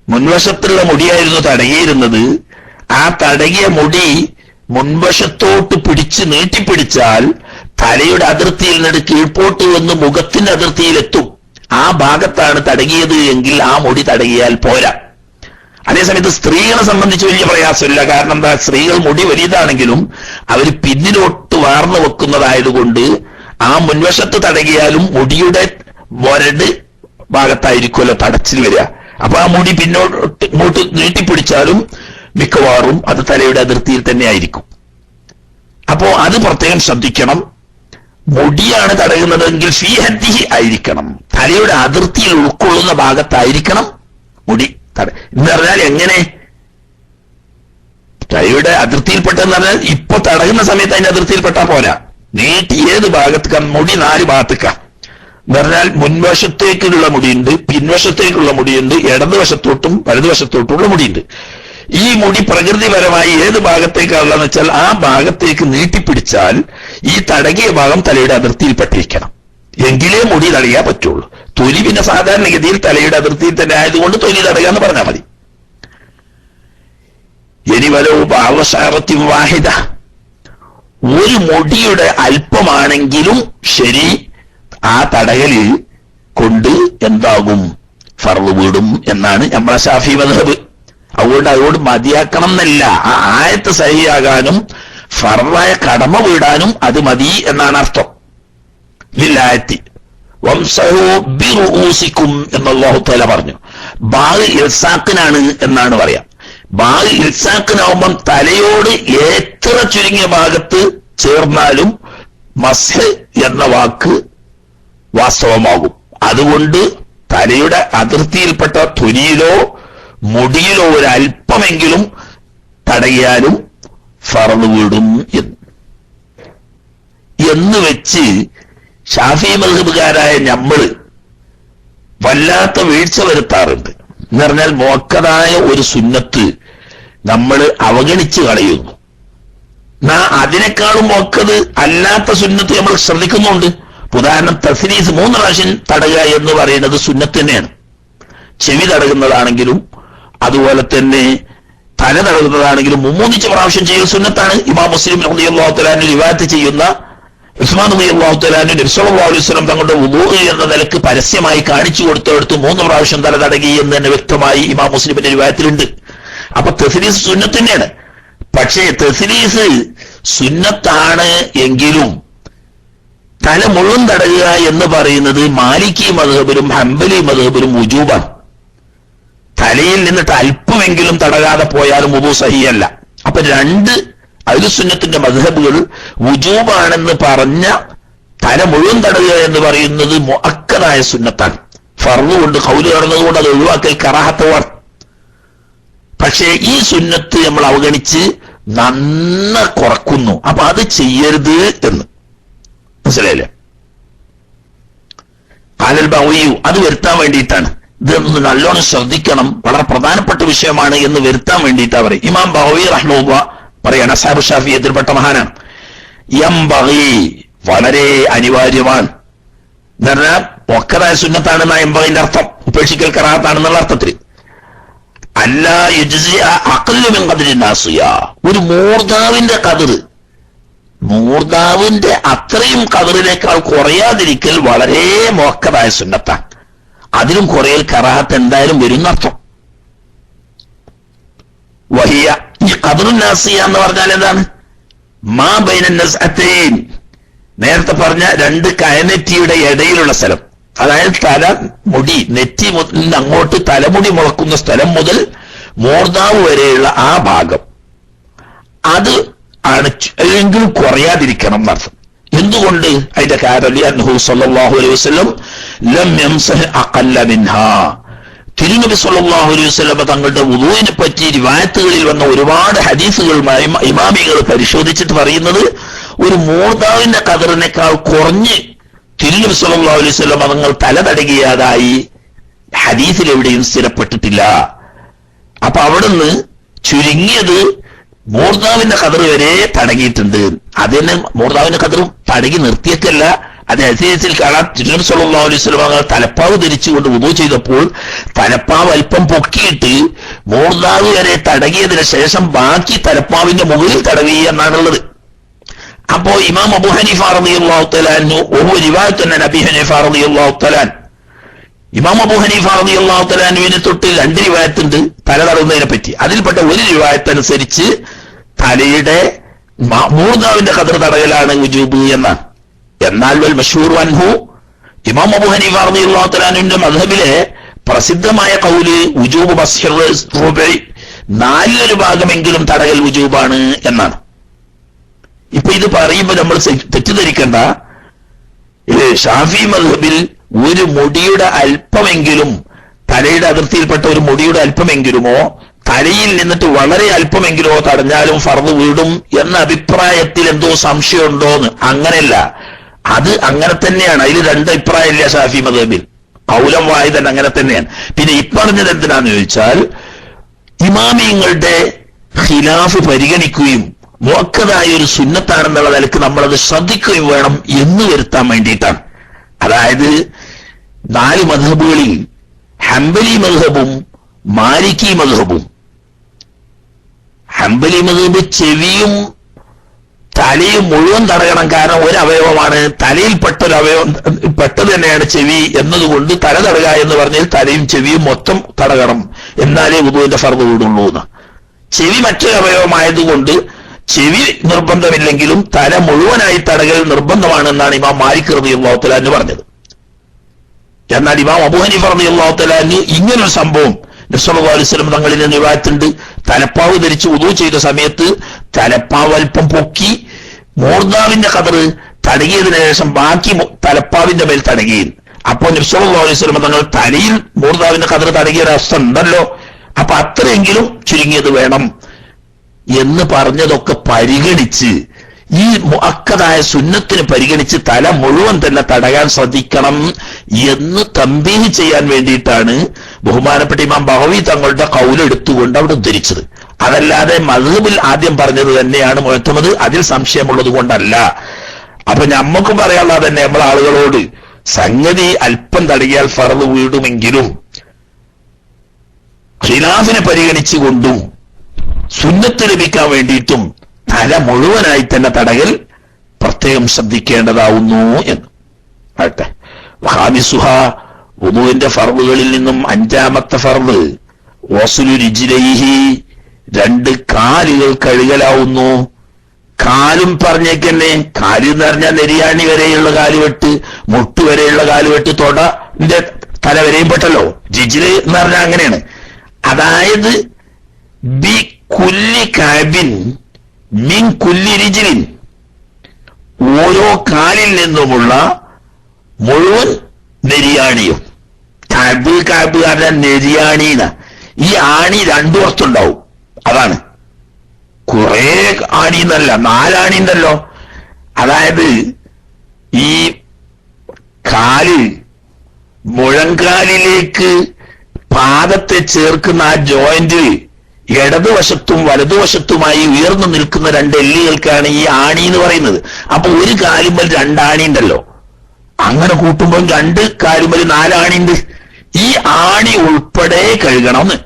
മുൻവശത്തുള്ള മുടിയായിരുന്നു തടകിയിരുന്നത്. ആ തടകിയ മുടി മുൻവശത്തോട്ട് പിടിച്ച് നീട്ടിപ്പിടിച്ചാൽ തലയുടെ അതിർത്തിയിൽ നിന്ന് കീഴ്പോട്ട് വന്ന് മുഖത്തിന്റെ അതിർത്തിയിലെത്തും. ആ ഭാഗത്താണ് തടകിയത് എങ്കിൽ ആ മുടി തടകിയാൽ പോരാ. അതേസമയത്ത് സ്ത്രീകളെ സംബന്ധിച്ച് വലിയ പ്രയാസമില്ല. കാരണം എന്താ, സ്ത്രീകൾ മുടി വലിയതാണെങ്കിലും അവർ പിന്നിലോട്ട് വാർന്നു വെക്കുന്നതായതുകൊണ്ട് ആ മുൻവശത്ത് തടകിയാലും മുടിയുടെ വരട് ഭാഗത്തായിരിക്കുമല്ലോ തടച്ചിൽ വരിക. അപ്പൊ ആ മുടി ഇങ്ങോട്ട് നീട്ടിപ്പിടിച്ചാലും മിക്കവാറും അത് തലയുടെ അതിർത്തിയിൽ തന്നെ ആയിരിക്കും. അപ്പോ അത് പ്രത്യേകം ശ്രദ്ധിക്കണം. മുടിയാണ് തടയുന്നതെങ്കിൽ ഫീ ഹദ്ദിഹി ആയിരിക്കണം, തലയുടെ അതിർത്തിയിൽ ഉൾക്കൊള്ളുന്ന ഭാഗത്തായിരിക്കണം മുടി എന്ന് പറഞ്ഞാൽ എങ്ങനെ? തലയുടെ അതിർത്തിയിൽപ്പെട്ടെന്ന് പറഞ്ഞാൽ ഇപ്പൊ തടയുന്ന സമയത്ത് അതിന്റെ അതിർത്തിയിൽപ്പെട്ടാ പോരാ, നീട്ടി ഏത് ഭാഗത്തേക്കാ? മുടി 4 ഭാഗത്തേക്കാ എന്ന് പറഞ്ഞാൽ മുൻവശത്തേക്കുള്ള മുടിയുണ്ട്, പിൻവശത്തേക്കുള്ള മുടിയുണ്ട്, ഇടതുവശത്തോട്ടും വലതുവശത്തോട്ടുള്ള മുടിയുണ്ട്. ഈ മുടി പ്രകൃതിപരമായി ഏത് ഭാഗത്തേക്കാണുള്ളതെന്ന് വെച്ചാൽ ആ ഭാഗത്തേക്ക് നീട്ടിപ്പിടിച്ചാൽ ഈ തടകിയ ഭാഗം തലയുടെ അതിർത്തിയിൽപ്പെട്ടിരിക്കണം, എങ്കിലേ മുടി തടയാൻ പറ്റുള്ളൂ. തൊലി പിന്നെ സാധാരണഗതിയിൽ തലയുടെ അതിർത്തിയിൽ തന്നെ ആയതുകൊണ്ട് തൊലി തടയുക എന്ന് പറഞ്ഞാൽ മതി. ഇനി വലോ ഭാവസാരത്തി വാഹിദ, ഒരു മുടിയുടെ അല്പമാണെങ്കിലും ശരി ആ തടയല് കൊണ്ട് എന്താകും? ഫർള് വീടും എന്നാണ് നമ്മളെ ശാഫി മദ്ഹബ്. അതുകൊണ്ട് മതിയാക്കണം എന്നല്ല, ആ ആയത്ത് സഹിയാകാനും ഫർളായ കടമ വീടാനും അത് മതി എന്നാണ് അർത്ഥം. ലില്ലായത്തി വംസഹു ബിറുഊസിക്കും എന്ന് അല്ലാഹു തആല പറഞ്ഞു. ബാഗ് ഇൽസാഖിനാണ് എന്നാണ് പറയാം. ബാഗ് ഇൽസാഖിനാവുമ്പം തലയോട് എത്ര ചുരുങ്ങിയ ഭാഗത്ത് ചേർന്നാലും മസ്ഹ് എന്ന വാക്ക് വാസ്തവമാകും. അതുകൊണ്ട് തലയുടെ അതിർത്തിയിൽപ്പെട്ട തൊലിയിലോ മുടിയിലോ ഒരല്പമെങ്കിലും തടയാനും ഫർള് വീടും എന്ന് വെച്ച് ഷാഫി മദ്ഹബുകാരായ നമ്മള് വല്ലാത്ത വീഴ്ച വരുത്താറുണ്ട്. എന്ന് പറഞ്ഞാൽ മുഅക്കദായ ഒരു സുന്നത്ത് നമ്മൾ അവഗണിച്ച് കളയുന്നു. അതിനേക്കാളും മുഅക്കദ് അല്ലാത്ത സുന്നത്ത് നമ്മൾ ശ്രദ്ധിക്കുന്നുണ്ട്. ഉദാഹരണം തസ്നീസ് 3 പ്രാവശ്യം തടയുക എന്ന് പറയുന്നത് സുന്നത്ത് തന്നെയാണ്. ചെവി തടകുന്നതാണെങ്കിലും അതുപോലെ തന്നെ തല തടകുന്നതാണെങ്കിലും മുമ്മൂന്നിച്ച് പ്രാവശ്യം ചെയ്യൽ സുന്നത്താണ്. ഇമാം മുസ്ലിം റളിയല്ലാഹു തആല റിവായത്ത് ചെയ്യുന്ന ഉസ്മാൻ റളിയല്ലാഹു തആല നബി സല്ലല്ലാഹു അലൈഹി വസല്ലം തങ്ങളുടെ വുളൂഅ് എന്ന നിലക്ക് പരസ്യമായി കാണിച്ചു കൊടുത്തെടുത്ത് 3 പ്രാവശ്യം തല തടകി എന്ന് തന്നെ വ്യക്തമായി ഇമാം മുസ്ലിമിന്റെ റിവായത്തിലുണ്ട്. അപ്പൊ തസ്ലീസ് സുന്നത്ത് തന്നെയാണ്. പക്ഷേ തസ്ലീസ് സുന്നത്താണ് എങ്കിലും തല മുഴുവൻ തടയുക എന്ന് പറയുന്നത് മാലിക്കി മദ്ഹബിലും ഹംബലി മദ്ഹബിലും വുജൂബാണ്. തലയിൽ നിന്നിട്ട് അല്പമെങ്കിലും തടകാതെ പോയാലും വുദൂ സഹിയല്ല. അപ്പൊ 2 അഹ്ലുസുന്നത്തിന്റെ മദ്ഹബുകൾ വുജൂബാണെന്ന് പറഞ്ഞ തല മുഴുവൻ തടയുക എന്ന് പറയുന്നത് മുഅക്കദായ സുന്നത്താണ്. ഫർള് കൊണ്ട് ഖൗല് നടന്നതുകൊണ്ട് അത് ഒഴിവാക്കൽ കറാഹത്താണ്. പക്ഷേ ഈ സുന്നത്ത് നമ്മൾ അവഗണിച്ച് നന്ന കുറക്കുന്നു. അപ്പൊ അത് ചെയ്യരുത് എന്ന് മനസ്സിലായില്ലേ? ഖാലൽ ബഗവി അത് വരുത്താൻ വേണ്ടിയിട്ടാണ്. ഇതൊന്ന് നല്ലോണം ശ്രദ്ധിക്കണം, വളരെ പ്രധാനപ്പെട്ട വിഷയമാണ് എന്ന് വരുത്താൻ വേണ്ടിയിട്ടാ പറയും. ഇമാം ബഗവി റഹ്മഹുല്ലാഹ് പറയാണ്, അസ്ഹാബു ഷാഫിയ്യത്തിൽപ്പെട്ട മഹാനാണ്. യംബഗി വളരെ അനിവാര്യമാണ് എന്ന് പറഞ്ഞാൽ മുഅക്കദായ സുന്നത്താണെന്ന യംബഗിന്റെ അർത്ഥം ഉപേക്ഷിക്കൽ കറാഹത്താണെന്നുള്ള അർത്ഥത്തിൽ. അല്ല യുജ്സിഅ അഖല്ലു മിൻ ഖദ്രി നാസിയ, ഒരു മൂർദാവിന്റെ ഖദർ, മൂർദാവിന്റെ അത്രയും ഖദറിനേക്കാൾ കുറയാതിരിക്കൽ വളരെ മുഅക്കദായ സുന്നത്താണ്. അതിലും കുറയൽ കറാഹത്ത് എന്തായാലും വരുന്നർത്ഥം. വഹിയ ഈ ഖദ്റുൻ നാസിയ എന്ന് പറഞ്ഞാൽ എന്താണ്? മാ ബൈന നസ്അത്തൈൻ, നേരത്തെ പറഞ്ഞ 2 കയനെറ്റിയുടെ ഇടയിലുള്ള സ്ഥലം, അതായത് തല മുടി നെറ്റി മുതൽ അങ്ങോട്ട് തലമുടി മുളക്കുന്ന സ്ഥലം മുതൽ മൂർദാവ് വരെയുള്ള ആ ഭാഗം, അത് ആണ് എങ്കിലും കുറയാതിരിക്കണം എന്നർത്ഥം. എന്തുകൊണ്ട്? അതിന്റെ കാരണം അന്നഹു സ്വല്ലല്ലാഹു അലൈഹി വസല്ലം ലം യംസഹ് അഖല്ല മിൻഹാ, തിരുനബി സ്വല്ലല്ലാഹു അലൈഹി വസല്ലം തങ്ങളുടെ വുളൂഇനെ പറ്റി റിവായത്തുകളിൽ വന്ന ഒരുപാട് ഹദീസുകൾ ഇമാമികൾ പരിശോധിച്ചിട്ട് പറയുന്നത് ഒരു മൂർദാവിന്റെ ഖദറിനേക്കാൾ കുറഞ്ഞ് തിരുനബി സ്വല്ലല്ലാഹു അലൈഹി വസല്ലം തങ്ങൾ തല തടകിയതായി ഹദീസിൽ എവിടെയും സ്ഥിരപ്പെട്ടിട്ടില്ല. അപ്പൊ അവിടുന്ന് ചുരുങ്ങിയത് മൂർദാവിന്റെ ഖദർ വരെ തടകിയിട്ടുണ്ട്. അതിന് മൂർദാവിന്റെ ഖദർ തടകി നിർത്തിയേക്കല്ല, അത് ഹദീസിൽ കാണാൻ തിരുനബി സ്വല്ലല്ലാഹു അലൈഹി വസല്ലം തങ്ങൾ തലപ്പാവ് ധരിച്ചുകൊണ്ട് വുദൂ ചെയ്തപ്പോൾ തലപ്പാവ് അല്പം പൊക്കിയിട്ട് മൂർദാവ് വരെ തടകിയതിനു ശേഷം ബാക്കി തലപ്പാവിന്റെ മുകളിൽ തടവി എന്നാണുള്ളത്. അപ്പോ ഇമാം അബൂ ഹനീഫ റളിയല്ലാഹു തആല അൻഹു ഒരു റിവായത്ത് തന്നെ അബീ ഹനീഫ റളിയല്ലാഹു തആല, ഇമാം അബൂ ഹനീഫ റളിയല്ലാഹു തആല അൻഹുവിനെ തൊട്ട് 2 റിവായത്തുണ്ട് തല തടവുന്നതിനെ പറ്റി. അതിൽപ്പെട്ട ഒരു റിവായത്ത് അനുസരിച്ച് തലയുടെ മൂർദാവിന്റെ ഖദർ തടയലാണ് വുജൂബ് എന്നാണ്. എന്നാൽ വൽ മശ്ഹൂർ അൻഹു, ഇമാം അബൂ ഹനീഫ റളിയല്ലാഹു തആല അൻഹുവിന്റെ മദ്ഹബിലെ പ്രസിദ്ധമായ ഖൗല് വുജൂബ് മസ്ഹിർ റുബൈ, 4 ഭാഗമെങ്കിലും തടയൽ വുജൂബാണ് എന്നാണ്. ഇപ്പൊ ഇത് പറയുമ്പോൾ നമ്മൾ തെറ്റിദ്ധരിക്കേണ്ട, ഷാഫി മദ്ഹബിൽ ഒരു മുടിയുടെ അല്പമെങ്കിലും, തലയുടെ അതിർത്തിയിൽപ്പെട്ട ഒരു മുടിയുടെ അല്പമെങ്കിലുമോ തലയിൽ നിന്നിട്ട് വളരെ അല്പമെങ്കിലുമോ തടഞ്ഞാലും ഫർദ് വീടും എന്ന അഭിപ്രായത്തിൽ എന്തോ സംശയമുണ്ടോന്ന്. അങ്ങനെയല്ല, അത് അങ്ങനെ തന്നെയാണ്. അതിൽ 2 അഭിപ്രായമില്ല ഷാഫി മദ്ഹബിൽ, ഖൗലൻ വാഹിദൻ അങ്ങനെ തന്നെയാണ്. പിന്നെ ഇപ്പറഞ്ഞത് എന്തിനാന്ന് ചോദിച്ചാൽ ഇമാമിങ്ങളുടെ ഖിലാഫ് പരിഗണിക്കുകയും മുഅക്കദായ ഒരു സുന്നത്താണെന്നുള്ള നിലക്ക് നമ്മളത് ശ്രദ്ധിക്കുകയും വേണം എന്ന് വരുത്താൻ വേണ്ടിയിട്ടാണ്. അതായത് 4 മദ്ഹബുകളിൽ ഹംബലി മദ്ഹബും മാലിക്കി മദ്ഹബും, ഹംബലി മദ്ഹബ് ചെവിയും തലയും മുഴുവൻ തടയണം, കാരണം ഒരു അവയവമാണ്, തലയിൽപ്പെട്ട ഒരു അവയവം പെട്ടത് തന്നെയാണ് ചെവി എന്നതുകൊണ്ട് തല തടയുക എന്ന് പറഞ്ഞാൽ തലയും ചെവിയും മൊത്തം തടയണം, എന്നാലേ വുദൂഇന്റെ ഫർദ് വീടുള്ളൂ എന്ന്. ചെവി മറ്റൊരു അവയവമായതുകൊണ്ട് ചെവി നിർബന്ധമില്ലെങ്കിലും തല മുഴുവനായി തടകൽ നിർബന്ധമാണെന്നാണ് ഇമാം മാലിക് റളിയല്ലാഹു തആല അൻഹു പറഞ്ഞത്. എന്നാൽ ഇമാം അബൂ ഹനീഫ റളിയല്ലാഹു തആല അൻഹു ഇങ്ങനൊരു സംഭവം നബി സല്ലല്ലാഹു അലൈഹി വസല്ലം തങ്ങളിൽ നിന്ന് റിവായത്തുണ്ട്. തലപ്പാവ് ധരിച്ച് വുദൂ ചെയ്ത സമയത്ത് തലപ്പാവ് അല്പം പൊക്കി മൂർദാവിന്റെ ഖദർ തടകിയതിനു ശേഷം ബാക്കി തലപ്പാവിന്റെ മേൽ തടകിയും. അപ്പോൾ നബി സല്ലല്ലാഹു അലൈഹി വസല്ലം തങ്ങൾ തലയിൽ മൂർദാവിന്റെ ഖദർ തടകിയ ഒരവസ്ഥ ഉണ്ടല്ലോ, അപ്പൊ അത്രയെങ്കിലും ചുരുങ്ങിയത് വേണം എന്ന് പറഞ്ഞതൊക്കെ പരിഗണിച്ച് ഈ മുഅക്കദായ സുന്നത്തിനെ പരിഗണിച്ച് തല മുഴുവൻ തന്നെ തടയാൻ ശ്രദ്ധിക്കണം എന്ന് തംബീഹ് ചെയ്യാൻ വേണ്ടിയിട്ടാണ് ബഹുമാനപ്പെട്ട ഇമാം ബഗവി തങ്ങളുടെ ഖൗൽ എടുത്തുകൊണ്ട് അവിടെ ഉദ്ധരിച്ചത്. അതല്ലാതെ മദ്ഹബിൽ ആദ്യം പറഞ്ഞത് തന്നെയാണ് മുഅ്തമദ്, അതിൽ സംശയമുള്ളത് കൊണ്ടല്ല. അപ്പൊ നമുക്ക് പറയാനുള്ളത് തന്നെ നമ്മൾ ആളുകളോട്, സംഗതി അല്പം തടകിയാൽ ഫർദ് വീടുമെങ്കിലും ഖിലാഫിനെ പരിഗണിച്ചുകൊണ്ടും സുന്നത്ത് ലഭിക്കാൻ വേണ്ടിയിട്ടും തല മുഴുവനായി തന്നെ തടകൽ പ്രത്യേകം ശ്രദ്ധിക്കേണ്ടതാവുന്നു എന്ന്. ആട്ടെ, ഖാമിസുഹ, വുദൂഇന്റെ ഫർളുകളിൽ നിന്നും അഞ്ചാമത്തെ ഫർള് വസ്ലു റിജ്ലൈഹി, രണ്ട് കാലുകൾ കഴുകലാവുന്നു. കാലും പറഞ്ഞേക്കന്നെ, കാല് എന്ന് പറഞ്ഞാൽ നെരിയാണി വരെയുള്ള കാലുവെട്ട്, മുട്ട് വരെയുള്ള കാലുവെട്ട്, തൊടന്റെ തല വരെയും പെട്ടല്ലോ. ജിജ്ല് എന്ന് പറഞ്ഞാൽ അങ്ങനെയാണ്. അതായത് ബി കുല്ലി കഅബിൻ മിൻ കുല്ലി റിജ്ലിൻ, ഓരോ കാലിൽ നിന്നുമുള്ള മുഴുവൻ നെരിയാണിയും. കഅബ് കഅബ് പറഞ്ഞാൽ നെരിയാണീന. ഈ ആണി രണ്ടു വസ്തുണ്ടാവും, അതാണ്. കുറെ ആണി എന്നല്ല, 4 ആണി ഉണ്ടല്ലോ. അതായത് ഈ കാല് മുഴങ്കാലിലേക്ക് പാദത്തെ ചേർക്കുന്ന ആ ജോയിന്റ് ഇടതുവശത്തും വലതുവശത്തുമായി ഉയർന്നു നിൽക്കുന്ന 2 എല്ലുകൾക്കാണ് ഈ ആണി എന്ന് പറയുന്നത്. അപ്പൊ ഒരു കാലുമ്പൽ 2 ആണി ഉണ്ടല്ലോ. അങ്ങനെ കൂട്ടുമ്പോൾ 2 കാലുമ്പൽ 4 ആണി ഉണ്ട്. ഈ ആണി ഉൾപ്പെടെ കഴുകണമെന്ന്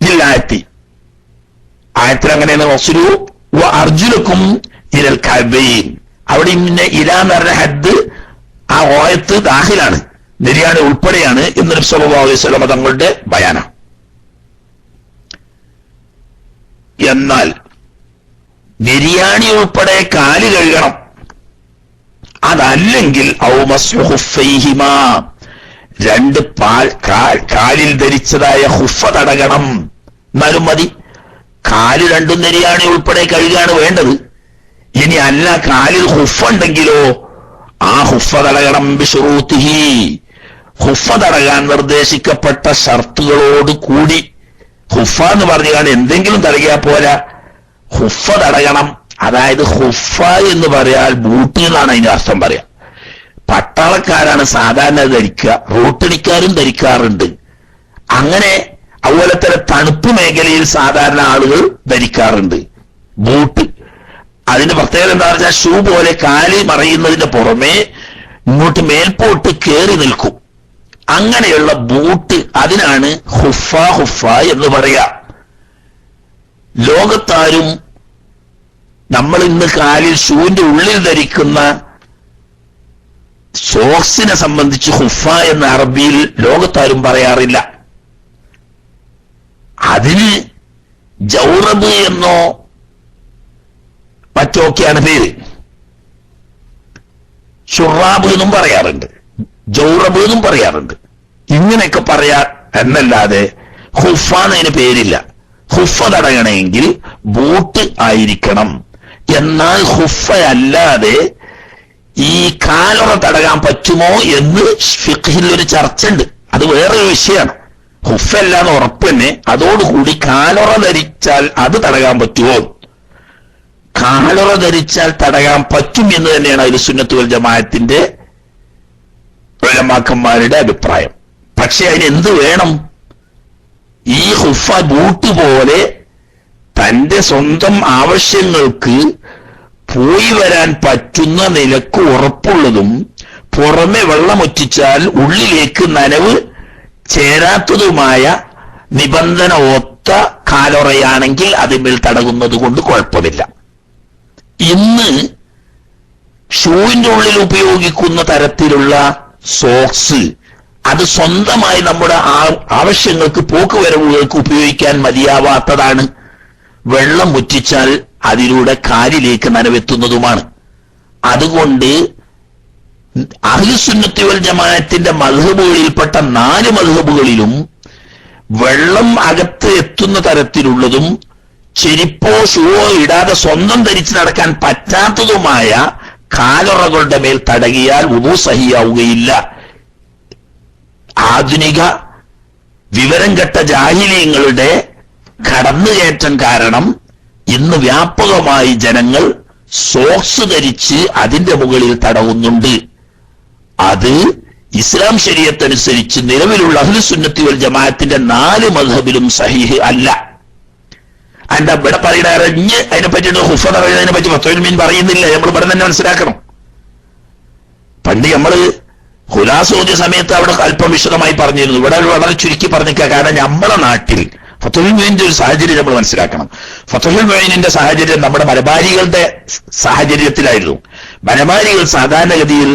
ജില്ലാത്തി ആയത്തിൽ അങ്ങനെയാണ്. വസ്ലു വ അർജുലക്കും ഇലൽ കഅബൈൻ, അവിടെ ഇന്ന ഇല എന്ന് പറഞ്ഞ ഹദ് ആ ഓയത്ത് ദാഖിലാണ്, നെരിയാണി ഉൾപ്പെടെയാണ് എന്ന് നബി സല്ലല്ലാഹു അലൈഹി വസല്ലം തങ്ങളുടെ ബയാന. എന്നാൽ നെരിയാണി ഉൾപ്പെടെ കാല് കഴുകണം. അതല്ലെങ്കിൽ ഔ മസ്ഹു ഖുഫൈഹിമാ, 2 കാലിൽ ധരിച്ചതായ ഖുഫ തടകണം. എന്നാലും മതി. കാല് 2 നെരിയാണി ഉൾപ്പെടെ കഴുകാണ് വേണ്ടത്. ഇനി അല്ല കാലിൽ ഖുഫ ഉണ്ടെങ്കിലോ ആ ഖുഫ തടകണം ബിശുറൂത്തിഹി, ഖുഫ തടകാൻ നിർദ്ദേശിക്കപ്പെട്ട ഷർത്തുകളോട് കൂടി. ഖുഫ എന്ന് പറഞ്ഞാൽ എന്തെങ്കിലും തടകിയാ പോരാ, ഖുഫ തടകണം. അതായത് ഖുഫ എന്ന് പറയാൽ ബൂട്ട് എന്നാണ് അതിന്റെ അർത്ഥം പറയാ. പട്ടാളക്കാരാണ് സാധാരണ ധരിക്കുക, റോട്ടടിക്കാരും ധരിക്കാറുണ്ട്. അങ്ങനെ അതുപോലെ തന്നെ തണുപ്പ് മേഖലയിൽ സാധാരണ ആളുകൾ ധരിക്കാറുണ്ട് ബൂട്ട്. അതിന്റെ പ്രത്യേകത എന്താ വെച്ചാൽ ഷൂ പോലെ കാല് മറയുന്നതിന്റെ പുറമെ ഇങ്ങോട്ട് മേൽപോട്ട് കയറി നിൽക്കും. അങ്ങനെയുള്ള ബൂട്ട്, അതിനാണ് ഹുഫ എന്ന് പറയാ. ലോകത്താരും നമ്മൾ ഇന്ന് കാലിൽ ഷൂവിന്റെ ഉള്ളിൽ ധരിക്കുന്ന സോക്സിനെ സംബന്ധിച്ച് ഹുഫ എന്ന അറബിയിൽ ലോകത്താരും പറയാറില്ല. അതിന് ജൗറബ് എന്നോ മറ്റൊക്കെയാണ് പേര്. ഷുറാബ് എന്നും പറയാറുണ്ട്, ജൗറബ് എന്നും പറയാറുണ്ട്. ഇങ്ങനെയൊക്കെ പറയാ എന്നല്ലാതെ ഹുഫ എന്നതിന് പേരില്ല. ഹുഫ തടയണമെങ്കിൽ ബൂട്ട് ആയിരിക്കണം. എന്നാൽ ഹുഫ അല്ലാതെ ഈ കാലുറ തടകാൻ പറ്റുമോ എന്ന് ഫിഖ്ഹിൽ ഒരു ചർച്ച ഉണ്ട്. അത് വേറൊരു വിഷയമാണ്. ഹുഫ അല്ലാന്ന് ഉറപ്പ് തന്നെ. അതോടുകൂടി കാലുറ ധരിച്ചാൽ അത് തടകാൻ പറ്റുമോ? കാലുറ ധരിച്ചാൽ തടയാൻ പറ്റും എന്ന് തന്നെയാണ് അഹ്ലു സുന്നത്ത് വൽ ജമാഅത്തിന്റെ ഉലമാക്കന്മാരുടെ അഭിപ്രായം. പക്ഷെ അതിന് എന്ത് വേണം? ഈ ഹുഫ ബൂട്ട് പോലെ തന്റെ സ്വന്തം ആവശ്യങ്ങൾക്ക് പോയി വരാൻ പറ്റുന്ന നിലക്ക് ഉറപ്പുള്ളതും പുറമെ വെള്ളമൊറ്റിച്ചാൽ ഉള്ളിലേക്ക് നനവ് ചേരാത്തതുമായ നിബന്ധന ഒത്ത കാലുറയാണെങ്കിൽ അതിന്മേൽ തടകുന്നത് കൊണ്ട് കുഴപ്പമില്ല. ഇന്ന് ഷൂവിന്റെ ഉള്ളിൽ ഉപയോഗിക്കുന്ന തരത്തിലുള്ള സോക്സ് അത് സ്വന്തമായി നമ്മുടെ ആവശ്യങ്ങൾക്ക് പോക്കുവരവുകൾക്ക് ഉപയോഗിക്കാൻ മതിയാവാത്തതാണ്. വെള്ളം മുറ്റിച്ചാൽ അതിലൂടെ കാലിലേക്ക് നനവെത്തുന്നതുമാണ്. അതുകൊണ്ട് അഹ്ലുസുന്നത്തി വൽ ജമാഅത്തിന്റെ മദ്ഹബുകളിൽപ്പെട്ട 4 മദ്ഹബുകളിലും വെള്ളം അകത്ത് എത്തുന്ന തരത്തിലുള്ളതും ചെരിപ്പോ ഷൂവോ ഇടാതെ സ്വന്തം ധരിച്ച് നടക്കാൻ പറ്റാത്തതുമായ കാലുറകളുടെ മേൽ തടകിയാൽ വുദൂ സഹിയാവുകയില്ല. ആധുനിക വിവരം കെട്ട ജാഹിലീങ്ങളുടെ കടന്നുകയറ്റം കാരണം ഇന്ന് വ്യാപകമായി ജനങ്ങൾ സോക്സ് ധരിച്ച് അതിന്റെ മുകളിൽ തടവുന്നുണ്ട്. അത് ഇസ്ലാം ശരീഅത്തനുസരിച്ച് നിലവിലുള്ള അഹ്ലുസുന്നത്തി വൽ ജമാഅത്തിന്റെ 4 മദ്ഹബിലും സഹീഹ് അല്ല. അതിന്റെ ഇവിടെ പറയുന്നറിഞ്ഞ് അതിനെ പറ്റിയിട്ട് ഹുഫ പറയുന്നതിനെ പറ്റി ഫത്വയിൽ മീൻ പറയുന്നില്ല. നമ്മൾ ഇവിടെ തന്നെ മനസ്സിലാക്കണം. പണ്ട് നമ്മള് ഖുലാസ ഓതിയ സമയത്ത് അവിടെ അല്പം വിശദമായി പറഞ്ഞിരുന്നു. ഇവിടെ വളരെ ചുരുക്കി പറഞ്ഞേക്കുക. കാരണം നമ്മുടെ നാട്ടിൽ ഫതുഹുൽ മുഈനിന്റെ ഒരു സാഹചര്യം നമ്മൾ മനസ്സിലാക്കണം. ഫതുഹുൽ മുഈനിന്റെ സാഹചര്യം നമ്മുടെ മലബാരികളുടെ സാഹചര്യത്തിലായിരുന്നു. മലബാരികൾ സാധാരണഗതിയിൽ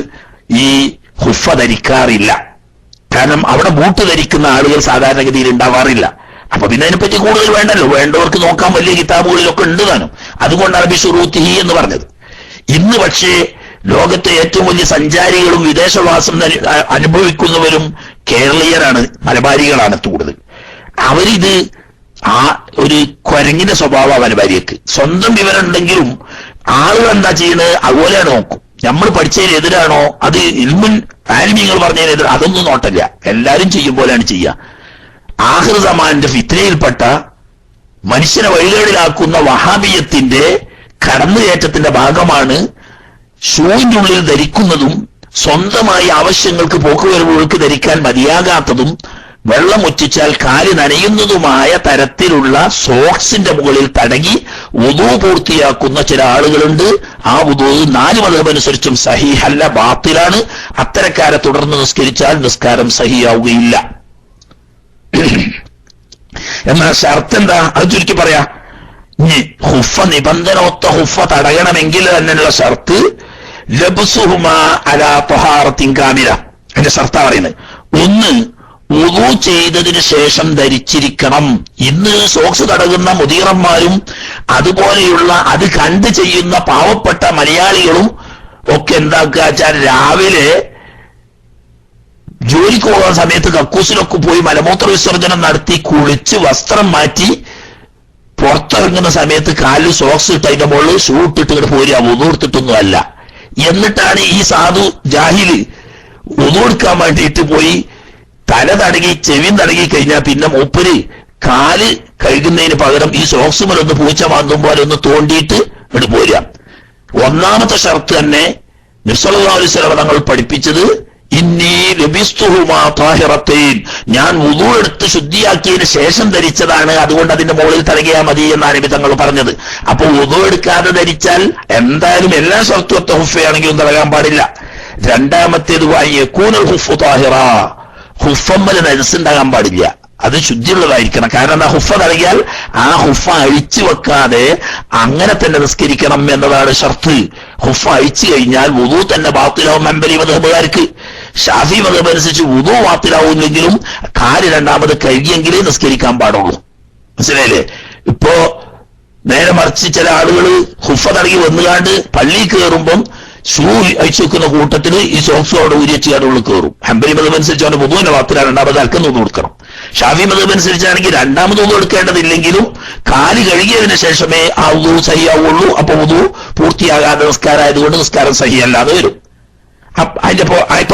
ഈ ഹുഫ ധരിക്കാറില്ല. കാരണം അവിടെ ബൂട്ട് ധരിക്കുന്ന ആളുകൾ സാധാരണഗതിയിൽ ഉണ്ടാവാറില്ല. അപ്പൊ പിന്നെ അതിനെപ്പറ്റി കൂടുതൽ വേണ്ടല്ലോ, വേണ്ടവർക്ക് നോക്കാൻ വലിയ കിതാബുകളിലൊക്കെ ഉണ്ട് താനും. അതുകൊണ്ടാണ് ബി ശുറൂത്തിഹി എന്ന് പറഞ്ഞത്. ഇന്ന് പക്ഷേ ലോകത്തെ ഏറ്റവും വലിയ സഞ്ചാരികളും വിദേശവാസം അനുഭവിക്കുന്നവരും കേരളീയരാണ്, മലബാരികളാണ് കൂടുതൽ. അവരിത് ആ ഒരു കുരങ്ങിന്റെ സ്വഭാവ മലബാരിക്ക് സ്വന്തം വിവരം ഉണ്ടെങ്കിലും ആളുകൾ എന്താ ചെയ്യുന്നത് അതുപോലെയാണ് നോക്കും. നമ്മൾ പഠിച്ചതിന് എതിരാണോ, അത് ഇൽമുൻ ആലിമീങ്ങൾ പറഞ്ഞതിന് എതിരാ, അതൊന്നും നോട്ടല്ല. എല്ലാരും ചെയ്യും പോലെയാണ് ചെയ്യുക. ആഖിർ സമാനിന്റെ ഫിത്നയിൽപ്പെട്ട മനുഷ്യനെ വഴികേടിലാക്കുന്ന വഹാബിയത്തിന്റെ കടന്നുകയറ്റത്തിന്റെ ഭാഗമാണ് ഷൂവിന്റെ ഉള്ളിൽ ധരിക്കുന്നതും സ്വന്തമായി ആവശ്യങ്ങൾക്ക് പോക്കുവരവുകൾക്ക് ധരിക്കാൻ മതിയാകാത്തതും വെള്ളം ഒറ്റിച്ചാൽ കാല് നനയുന്നതുമായ തരത്തിലുള്ള സോക്സിന്റെ മുകളിൽ തടങ്ങി വുദൂ പൂർത്തിയാക്കുന്ന ചില ആളുകളുണ്ട്. ആ വുദൂ 4 മദ്ഹബ് അനുസരിച്ചും സഹീഹല്ല, ബാത്തിലാണ്. അത്തരക്കാരെ തുടർന്ന് നിസ്കരിച്ചാൽ നിസ്കാരം സഹിയാവുകയില്ല. എന്നാൽ ഷർത്ത് എന്താ, അത് ചുരുക്കി പറയാ. ഹുഫ നിബന്ധനൊത്ത ഹുഫ തടയണമെങ്കിൽ തന്നെയുള്ള ഷർത്ത് ലബ്സുഹുമാ അലാ ത്വഹാറത്തിൻ കാമില. അതിന്റെ ഷർത്താ പറയുന്നത്. ഒന്ന്, വുദൂ ചെയ്തതിന് ശേഷം ധരിച്ചിരിക്കണം. ഇന്ന് സോക്സ് തടകുന്ന മുദീറന്മാരും അതുപോലെയുള്ള അത് കണ്ട് ചെയ്യുന്ന പാവപ്പെട്ട മലയാളികളും ഒക്കെ എന്താക്കുക വെച്ചാൽ രാവിലെ ജോലിക്ക് പോകുന്ന സമയത്ത് കക്കൂസിലൊക്കെ പോയി മലമൂത്ര വിസർജനം നടത്തി കുളിച്ച് വസ്ത്രം മാറ്റി പുറത്തിറങ്ങുന്ന സമയത്ത് കാലിൽ സോക്സ് ഇട്ട് അതിന്റെ മുകളിൽ ഷൂ ഇട്ടിട്ട് ഇങ്ങോട്ട് പോരുക. വുദൂ എടുത്തിട്ടൊന്നും അല്ല. എന്നിട്ടാണ് ഈ സാധു ജാഹില് വുദൂ എടുക്കാൻ വേണ്ടിയിട്ട് പോയി തല തടകി ചെവി തടകി കഴിഞ്ഞാൽ പിന്നെ മൂപ്പര് കാല് കഴുകുന്നതിന് പകരം ഈ സോക്സുമലൊന്ന് പൂച്ച മാന്തും പോലെ ഒന്ന് തോണ്ടിയിട്ട് ഇങ്ങോട്ട് പോരുക. ഒന്നാമത്തെ ഷർത്ത് തന്നെ നബി സല്ലല്ലാഹു അലൈഹി വസല്ലം തങ്ങൾ പഠിപ്പിച്ചത് ഇന്നി ലബിസ്തുഹുമാ താഹിറത്തൈൻ, ഞാൻ വുദൂ എടുത്ത് ശുദ്ധിയാക്കിയതിന് ശേഷം ധരിച്ചതാണ്, അതുകൊണ്ട് അതിന്റെ മുകളിൽ തടകിയാൽ മതി എന്നാണ് നബി തങ്ങൾ പറഞ്ഞത്. അപ്പൊ വുദൂ എടുക്കാതെ ധരിച്ചാൽ എന്തായാലും എല്ലാ ഷർത്തും ഹുഫയാണെങ്കിലും തടകാൻ പാടില്ല. രണ്ടാമത്തേത് യകൂനുൽ ഹുഫു താഹിറ, ഹുഫമ്മൽ നജസുണ്ടാകാൻ പാടില്ല, അത് ശുദ്ധിയുള്ളതായിരിക്കണം. കാരണം ആ ഹുഫ തടകിയാൽ ആ ഹുഫ അഴിച്ചു വെക്കാതെ അങ്ങനെ തന്നെ നിസ്കരിക്കണം എന്നതാണ് ഷർത്ത്. ഹുഫ അഴിച്ചു കഴിഞ്ഞാൽ വുദൂ തന്നെ ബാത്തിലാവും. ഹംബലി മദ്ഹബുകാർക്ക്. ഷാഫി മദ്ഹബ് അനുസരിച്ച് വുദൂ ബാത്തിലാവുമെങ്കിലും കാല് രണ്ടാമത് കഴുകിയെങ്കിലേ നിസ്കരിക്കാൻ പാടുള്ളൂ. മനസ്സിലായില്ലേ? ഇപ്പോ നേരെ മറിച്ച് ചില ആളുകൾ ഹുഫ തടകി വന്നുകാണ്ട് പള്ളിയിൽ കയറുമ്പം ഷൂ അഴിച്ചു വെക്കുന്ന കൂട്ടത്തിന് ഈ സോക്സ് അവിടെ ഊരിയച്ചാണ്ട് ഉള്ളിൽ കയറും. ഹംബലി മദ്ഹബ് അനുസരിച്ച് അവന്റെ വുദൂവിന്റെ ബാത്തിലാണ്, രണ്ടാമത് അൽക്കുന്ന വുദൂ കൊടുക്കണം. ഷാഫി മദ്ഹബ് അനുസരിച്ചാണെങ്കിൽ രണ്ടാമത് വുദൂ എടുക്കേണ്ടതില്ലെങ്കിലും കാല് കഴുകിയതിന് ശേഷമേ ആ വുദൂ സഹിയാവുള്ളൂ. അപ്പൊ വുദൂ പൂർത്തിയാകാതെ നിസ്കാരമായതുകൊണ്ട് നിസ്കാരം സഹിയല്ലാതെ വരും.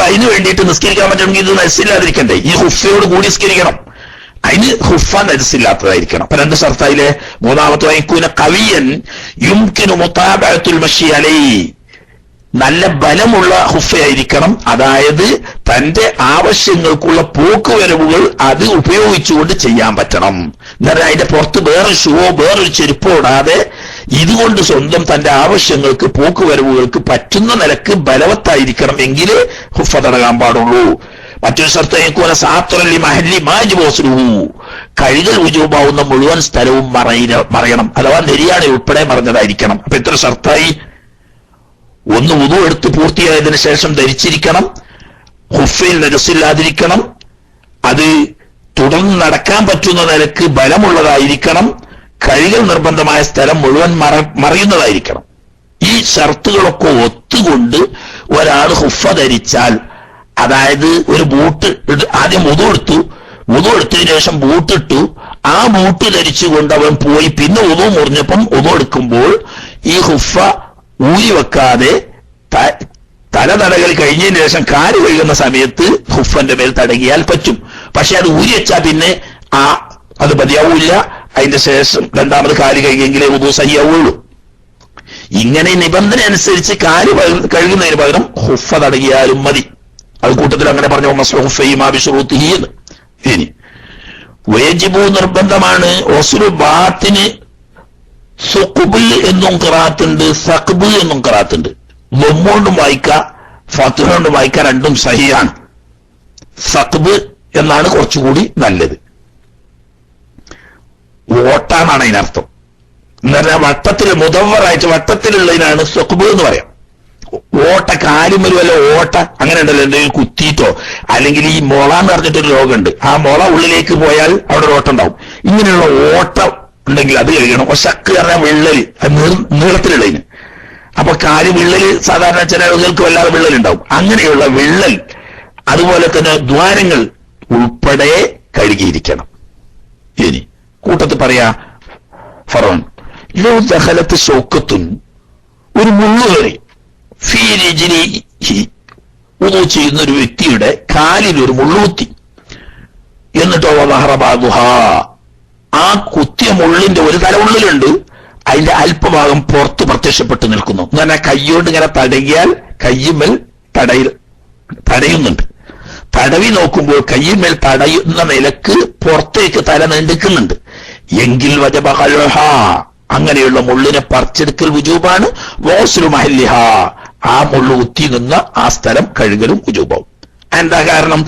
അതിന് വേണ്ടിയിട്ട് നിസ്കരിക്കാൻ പറ്റണമെങ്കിൽ ഇത് നജസില്ലാതിരിക്കണ്ടേ? ഈ ഹുഫയോട് കൂടി നിസ്കരിക്കണം. അതിന് ഹുഫ നജസില്ലാത്തതായിരിക്കണം. അപ്പൊ 2 ഷർത്തായിലെ മൂന്നാമത്തെ വൈക്കൂന കവിയൻ യുംകിനു മുതാബഅത്തുൽ മശി അലൈഹി, നല്ല ബലമുള്ള ഹുഫയായിരിക്കണം. അതായത് തന്റെ ആവശ്യങ്ങൾക്കുള്ള പോക്കുവരവുകൾ അത് ഉപയോഗിച്ചുകൊണ്ട് ചെയ്യാൻ പറ്റണം. എന്നാൽ അതിന്റെ പുറത്ത് വേറൊരു ഷൂവോ വേറൊരു ചെരുപ്പോ ഇടാതെ ഇതുകൊണ്ട് സ്വന്തം തന്റെ ആവശ്യങ്ങൾക്ക് പോക്കുവരവുകൾക്ക് പറ്റുന്ന നിലക്ക് ബലവത്തായിരിക്കണം. എങ്കിലേ ഹുഫ തടകാൻ പാടുള്ളൂ. മറ്റൊരു ഷർത്ത് സാത്തുറലി മഹല്ലി മാജിബോസ്ലു, കഴുകൽ ഉജൂബാവുന്ന മുഴുവൻ സ്ഥലവും മറയണം. അഥവാ നെരിയാണി ഉൾപ്പെടെ മറഞ്ഞതായിരിക്കണം. അപ്പൊ എത്ര ഷർത്തായി? ഒന്ന് വുദൂ എടുത്ത് പൂർത്തിയായതിനു ശേഷം ധരിച്ചിരിക്കണം. ഹുഫയിൽ നജസില്ലാതിരിക്കണം. അത് തുടർന്ന് നടക്കാൻ പറ്റുന്ന നിലക്ക് ബലമുള്ളതായിരിക്കണം. കഴുകൽ നിർബന്ധമായ സ്ഥലം മുഴുവൻ മറയുന്നതായിരിക്കണം. ഈ ഷർത്തുകളൊക്കെ ഒത്തുകൊണ്ട് ഒരാൾ ഹുഫ ധരിച്ചാൽ, അതായത് ഒരു ബൂട്ട് ആദ്യം വുദൂ എടുത്തതിനു ശേഷം ബൂട്ടിട്ടു, ആ ബൂട്ട് ധരിച്ചുകൊണ്ട് അവൻ പോയി പിന്നെ വുദൂ മുറിഞ്ഞപ്പം വുദൂ എടുക്കുമ്പോൾ ഈ ഹുഫ ഊരി വെക്കാതെ തല തടകൽ കഴിഞ്ഞതിന് ശേഷം കാല് കഴുകുന്ന സമയത്ത് ഹുഫന്റെ മേൽ തടകിയാൽ പറ്റും. പക്ഷെ അത് ഊരി വെച്ചാൽ പിന്നെ അത് മതിയാവൂല്ല. അതിന്റെ ശേഷം രണ്ടാമത് കാല് കഴുകിയെങ്കിലേ വുദൂ സഹിയാവുള്ളൂ. ഇങ്ങനെ നിബന്ധന അനുസരിച്ച് കാല് കഴുകുന്നതിന് പകരം ഹുഫ തടകിയാലും മതി. അത് കൂട്ടത്തിൽ അങ്ങനെ പറഞ്ഞു മസ്ഹുഫൈമാബിഷുറൂത്തിഹി എന്ന്. ഇനി വയജിബു നിർബന്ധമാണ്. ഒസ്ലു ബാത്തിന് സുഖ്ബ് എന്നും ഖിറാഅത്തുണ്ട്, സഖ്ബ് എന്നും ഖിറാഅത്തുണ്ട്. ദമ്മുകൊണ്ടും വായിക്കാം ഫത്ഹ കൊണ്ടും വായിക്കാം, രണ്ടും സഹിയാണ്. സഖ്ബ് എന്നാണ് കുറച്ചുകൂടി നല്ലത്. ഓട്ടാന്നാണ് അതിനർത്ഥം. എന്ന് പറഞ്ഞാൽ വട്ടത്തിൽ മുദവ്വറായിട്ട് വട്ടത്തിലുള്ളതിനാണ് സഖ്ബ് എന്ന് പറയാം. ഓട്ട കാലുമൽ വല്ല ഓട്ട അങ്ങനെ ഉണ്ടല്ലോ, എന്തെങ്കിലും കുത്തിയിട്ടോ അല്ലെങ്കിൽ ഈ മുള എന്ന് പറഞ്ഞിട്ടൊരു രോഗമുണ്ട്, ആ മുള ഉള്ളിലേക്ക് പോയാൽ അവിടെ ഒരു ഓട്ടം ഉണ്ടാവും. ഇങ്ങനെയുള്ള ഓട്ട ഉണ്ടെങ്കിൽ അത് കഴിക്കണം. ഒശക്ക് പറഞ്ഞാൽ വിള്ളല്, നീളത്തിലുള്ളതിന്. അപ്പൊ കാല് വിള്ളല് സാധാരണ ചില ആളുകൾക്ക് വല്ലാതെ വിള്ളലുണ്ടാവും. അങ്ങനെയുള്ള വിള്ളൽ അതുപോലെ തന്നെ ദ്വാരങ്ങൾ ഉൾപ്പെടെ കഴുകിയിരിക്കണം. ഇനി കൂട്ടത്തിൽ പറയാ ഫറോൻ ലോ ദഖലത്ത് ശൗക്കത്തുൻ, ഒരു മുള്ളു കയറി ഫീ റിജ്ലിഹി, വുളു ചെയ്യുന്ന ഒരു വ്യക്തിയുടെ കാലിൽ ഒരു മുള്ളുകുത്തി, എന്നിട്ടോ വദഹറ ബഅദുഹാ, ആ കുത്തിയ മുള്ളിന്റെ ഒരു തല ഉള്ളിലുണ്ട്, അതിന്റെ അല്പഭാഗം പുറത്ത് പ്രത്യക്ഷപ്പെട്ട് നിൽക്കുന്നു. എന്ന് പറഞ്ഞാൽ കൈയോണ്ട് ഇങ്ങനെ തടകിയാൽ കയ്യുമേൽ തടയുന്നുണ്ട്. തടവി നോക്കുമ്പോൾ കയ്യുമേൽ തടയുന്ന നിലക്ക് പുറത്തേക്ക് തല നീണ്ടിക്കുന്നുണ്ട്. എങ്കിൽ വജബ ഖൽഉഹാ, അങ്ങനെയുള്ള മുള്ളിനെ പറിച്ചെടുക്കൽ വുജൂബാണ്. വസ്ലു മഹല്ലിഹ, ആ മുള്ളു കുത്തി നിന്ന ആ സ്ഥലം കഴുകലും വുജൂബാവും. എന്താ കാരണം?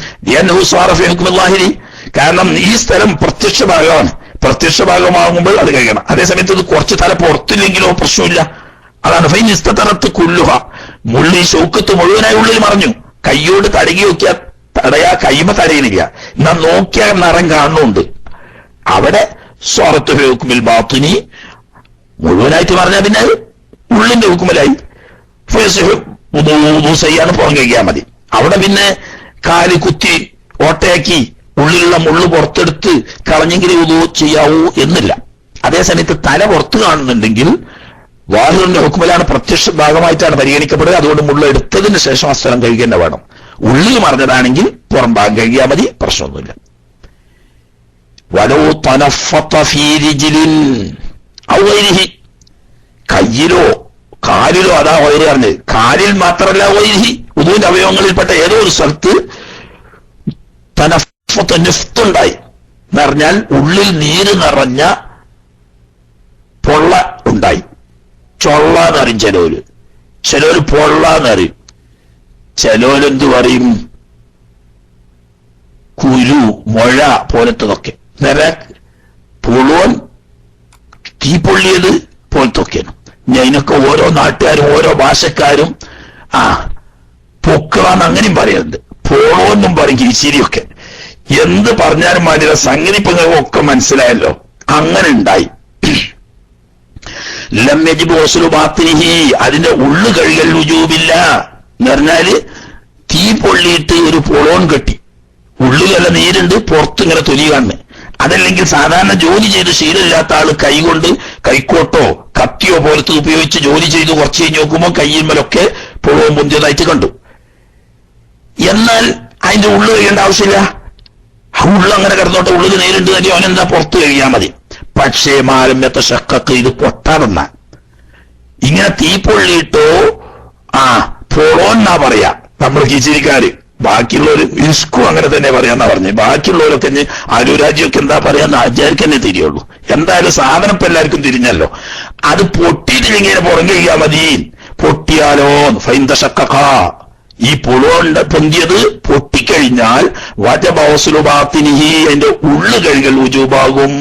കാരണം ഈ സ്ഥലം പ്രത്യക്ഷ ഭാഗമാണ്. പ്രത്യക്ഷ ഭാഗമാകുമ്പോൾ അത് കഴിയണം. അതേസമയത്ത് ഇത് കുറച്ച് തല പുറത്തില്ലെങ്കിലോ പ്രശ്നമില്ല. അതാണ് ഫൈൻ ഇസ്തതറത്ത് കുല്ലുഹ, മുള്ളി ശൗക്കത്ത് മുഴുവനായി ഉള്ളിൽ മറഞ്ഞു. കയ്യോട് തടകി നോക്കിയാൽ കൈമ തടയുന്നില്ല, എന്നാ നോക്കിയാൽ നിറം കാണുന്നുണ്ട്. അവിടെ സ്വാറത്ത് ഹുക്കുമിൽ ബാത്തിനി, മുഴുവനായിട്ട് പറഞ്ഞാൽ പിന്നെ ഉള്ളിന്റെ ഹുക്കുമലായി. ചെയ്യാൻ പുറം കഴിക്കാൻ മതി. അവിടെ പിന്നെ കാല് കുത്തി ഓട്ടയാക്കി ഉള്ളിലുള്ള മുള്ളു പുറത്തെടുത്ത് കളഞ്ഞെങ്കിൽ ഉദു ചെയ്യാവൂ എന്നില്ല. അതേസമയത്ത് തല പുറത്ത് കാണുന്നുണ്ടെങ്കിൽ വാഹിറിന്റെ ഹുക്കുമലാണ്, പ്രത്യക്ഷ ഭാഗമായിട്ടാണ് പരിഗണിക്കപ്പെടുക. അതുകൊണ്ട് മുള്ള എടുത്തതിന് ശേഷം ആ സ്ഥലം കഴുകേണ്ട വേണം. ഉള്ളിൽ മറിഞ്ഞതാണെങ്കിൽ പുറം ഭാഗം കഴുകിയാൽ മതി, പ്രശ്നമൊന്നുമില്ല. വലോ തനഫത്ത ഫീ റിജ്ലിൻ ഔ ഗൈരിഹി, കയ്യിലോ കാലിലോ, അതാ വൈര് പറഞ്ഞത്. കാലിൽ മാത്രമല്ല വൈരിഹി, ഉദുവിന്റെ അവയവങ്ങളിൽപ്പെട്ട ഏതോ ഒരു സ്ഥലത്ത് തനഫത്ത് നിഫ്തുണ്ടായി എന്ന് പറഞ്ഞാൽ ഉള്ളിൽ നീര് നിറഞ്ഞ പൊള്ള ഉണ്ടായി. ചൊള്ള എന്നറിയും ചിലവര്, ചിലവര് പൊള്ള എന്നറിയും, ചിലവരെന്ത് പറയും കുരു മുഴ പോലത്തതൊക്കെ. നേരെ പുളുവൻ തീ പൊള്ളിയത് പോലത്തൊക്കെയാണ്. ഇതിനൊക്കെ ഓരോ നാട്ടുകാരും ഓരോ ഭാഷക്കാരും പൊക്കളാന്ന് അങ്ങനെയും പറയുന്നുണ്ട്, പോളോന്നും പറയും, കിരിശിരിയൊക്കെ. എന്ത് പറഞ്ഞാലും മാറ്റില്ല, സംഗതി ഇപ്പൊ ഒക്കെ മനസ്സിലായല്ലോ. അങ്ങനെ ഉണ്ടായി. ലം യജിബ് വസ്ലു ബാത്തിനിഹി, അതിന്റെ ഉള്ളു കഴുകൽ വുജൂബില്ല എന്ന് പറഞ്ഞാല് തീ പൊള്ളിയിട്ട് ഒരു പൊളോൺ കെട്ടി, ഉള്ളിലല്ല നീരുണ്ട്, പുറത്ത് ഇങ്ങനെ തൊലി കാണുന്നത്. അതല്ലെങ്കിൽ സാധാരണ ജോലി ചെയ്ത് ശീലമില്ലാത്ത ആള് കൈകൊണ്ട് കൈക്കോട്ടോ കത്തിയോ പോലത്തെ ഉപയോഗിച്ച് ജോലി ചെയ്ത് കുറച്ച് കഴിഞ്ഞ് നോക്കുമ്പോൾ കയ്യിന്മേലൊക്കെ പൊളവും പൊന്തിയതായിട്ട് കണ്ടു. എന്നാൽ അതിന്റെ ഉള്ളു കഴിയേണ്ട ആവശ്യമില്ല. ഉള്ളു അങ്ങനെ കിടന്നോട്ടെ, ഉള്ളിൽ നേരിട്ട് തന്നെ അവനെന്താ പുറത്ത് കഴിയാൻ മതി. പക്ഷേ മാരമ്യത്തെ ഷക്കക്ക് ഇത് പൊട്ടാതെന്ന ഇങ്ങനെ തീ പൊള്ളിയിട്ടോ പൊളോന്നാ പറയാ നമ്മൾ കിച്ചിരിക്കാര്. ബാക്കിയുള്ളവര് ഇസ്കും അങ്ങനെ തന്നെ പറയാന്നാ പറഞ്ഞു. ബാക്കിയുള്ളവരൊക്കെ ആരോരാജ്യമൊക്കെ എന്താ പറയാന്ന് ആചാര്യക്ക് തന്നെ തിരിയുള്ളൂ. എന്തായാലും സാധനം ഇപ്പൊ എല്ലാവർക്കും തിരിഞ്ഞല്ലോ. അത് പൊട്ടിയിട്ടിങ്ങനെ പുറം കഴിയാൻ മതി. പൊട്ടിയാലോ ഫൈന്തഷക്ക, ഈ പുളുണ്ട് പൊന്തിയത് പൊട്ടിക്കഴിഞ്ഞാൽ വജബൗസുലുബാത്തിനിഹി, അതിന്റെ ഉള്ളു കഴുകൽ വുജൂബാകും.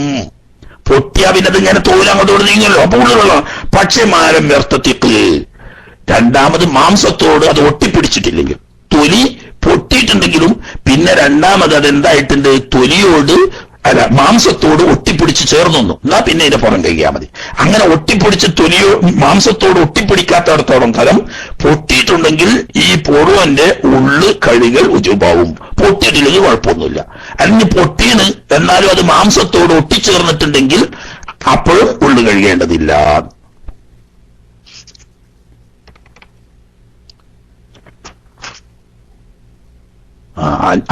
പൊട്ടിയാ പിന്നെ അത് ഇങ്ങനെ തോലങ്ങോട്ടോട് നീങ്ങല്ലോ, അപ്പൊ ഉള്ളിലുള്ള. പക്ഷെ മാരം വ്യർത്ഥത്തിക്ക് രണ്ടാമത് മാംസത്തോട് അത് ഒട്ടിപ്പിടിച്ചിട്ടില്ലെങ്കിൽ, തൊലി പൊട്ടിയിട്ടുണ്ടെങ്കിലും പിന്നെ രണ്ടാമത് അതെന്തായിട്ടുണ്ട്, തൊലിയോട് അല്ല മാംസത്തോട് ഒട്ടിപ്പിടിച്ച് ചേർന്നൊന്നു, എന്നാ പിന്നെ ഇതിന്റെ പുറം കഴിയാൽ മതി. അങ്ങനെ ഒട്ടിപ്പിടിച്ച് തൊലിയോ മാംസത്തോട് ഒട്ടിപ്പിടിക്കാത്തടത്തോളം കാലം പൊട്ടിയിട്ടുണ്ടെങ്കിൽ ഈ പൊടുവന്റെ ഉള്ളു കഴുകൽ ഉജുബാവും. പൊട്ടിയിട്ടില്ലെങ്കിൽ കുഴപ്പമൊന്നുമില്ല. അല്ലെങ്കിൽ പൊട്ടിയാണ് എന്നാലും അത് മാംസത്തോട് ഒട്ടിച്ചേർന്നിട്ടുണ്ടെങ്കിൽ അപ്പോഴും ഉള്ളു കഴുകേണ്ടതില്ല.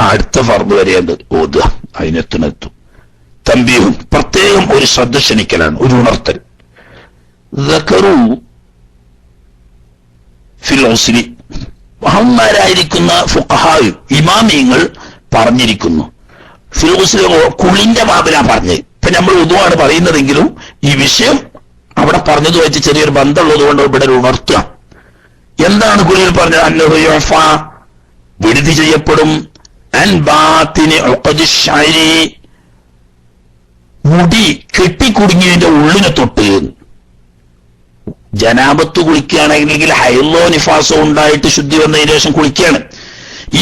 അടുത്ത ഫർദ് വരെയുണ്ട് ഓതുക, അതിനെത്തും. തമ്പീഹും, പ്രത്യേകം ഒരു ശ്രദ്ധ ക്ഷണിക്കലാണ്, ഒരു ഉണർത്തൽ. ദക്കറു ഫിൽ ഉസ്ലി, മഹാന്മാരായിരിക്കുന്ന ഫുഖഹാ ഇമാമിയങ്ങൾ പറഞ്ഞിരിക്കുന്നു. ഫിൽ ഉസ്ലി കുളിന്റെ ബാബിലാ പറഞ്ഞത്. ഇപ്പൊ നമ്മൾ ഉദുവാണ് പറയുന്നതെങ്കിലും ഈ വിഷയം അവിടെ പറഞ്ഞത് വെച്ച് ചെറിയൊരു ബന്ധമുള്ളത് കൊണ്ട് ഇവിടെ ഉണർത്തുക. എന്താണ് കുളിയിൽ പറഞ്ഞത്? അന്നഹു യുഫ, വിടുതി ചെയ്യപ്പെടും. അൻ ബാത്തിനി ഉഖദി ശഅരി, മുടി കെട്ടിക്കുടുങ്ങിയതിന്റെ ഉള്ളിനെ തൊട്ട്. ജനാബത്ത് കുളിക്കുകയാണെങ്കിൽ ഹൈലോ നിഫാസോ ഉണ്ടായിട്ട് ശുദ്ധി വന്നതിന് ശേഷം കുളിക്കുകയാണ്.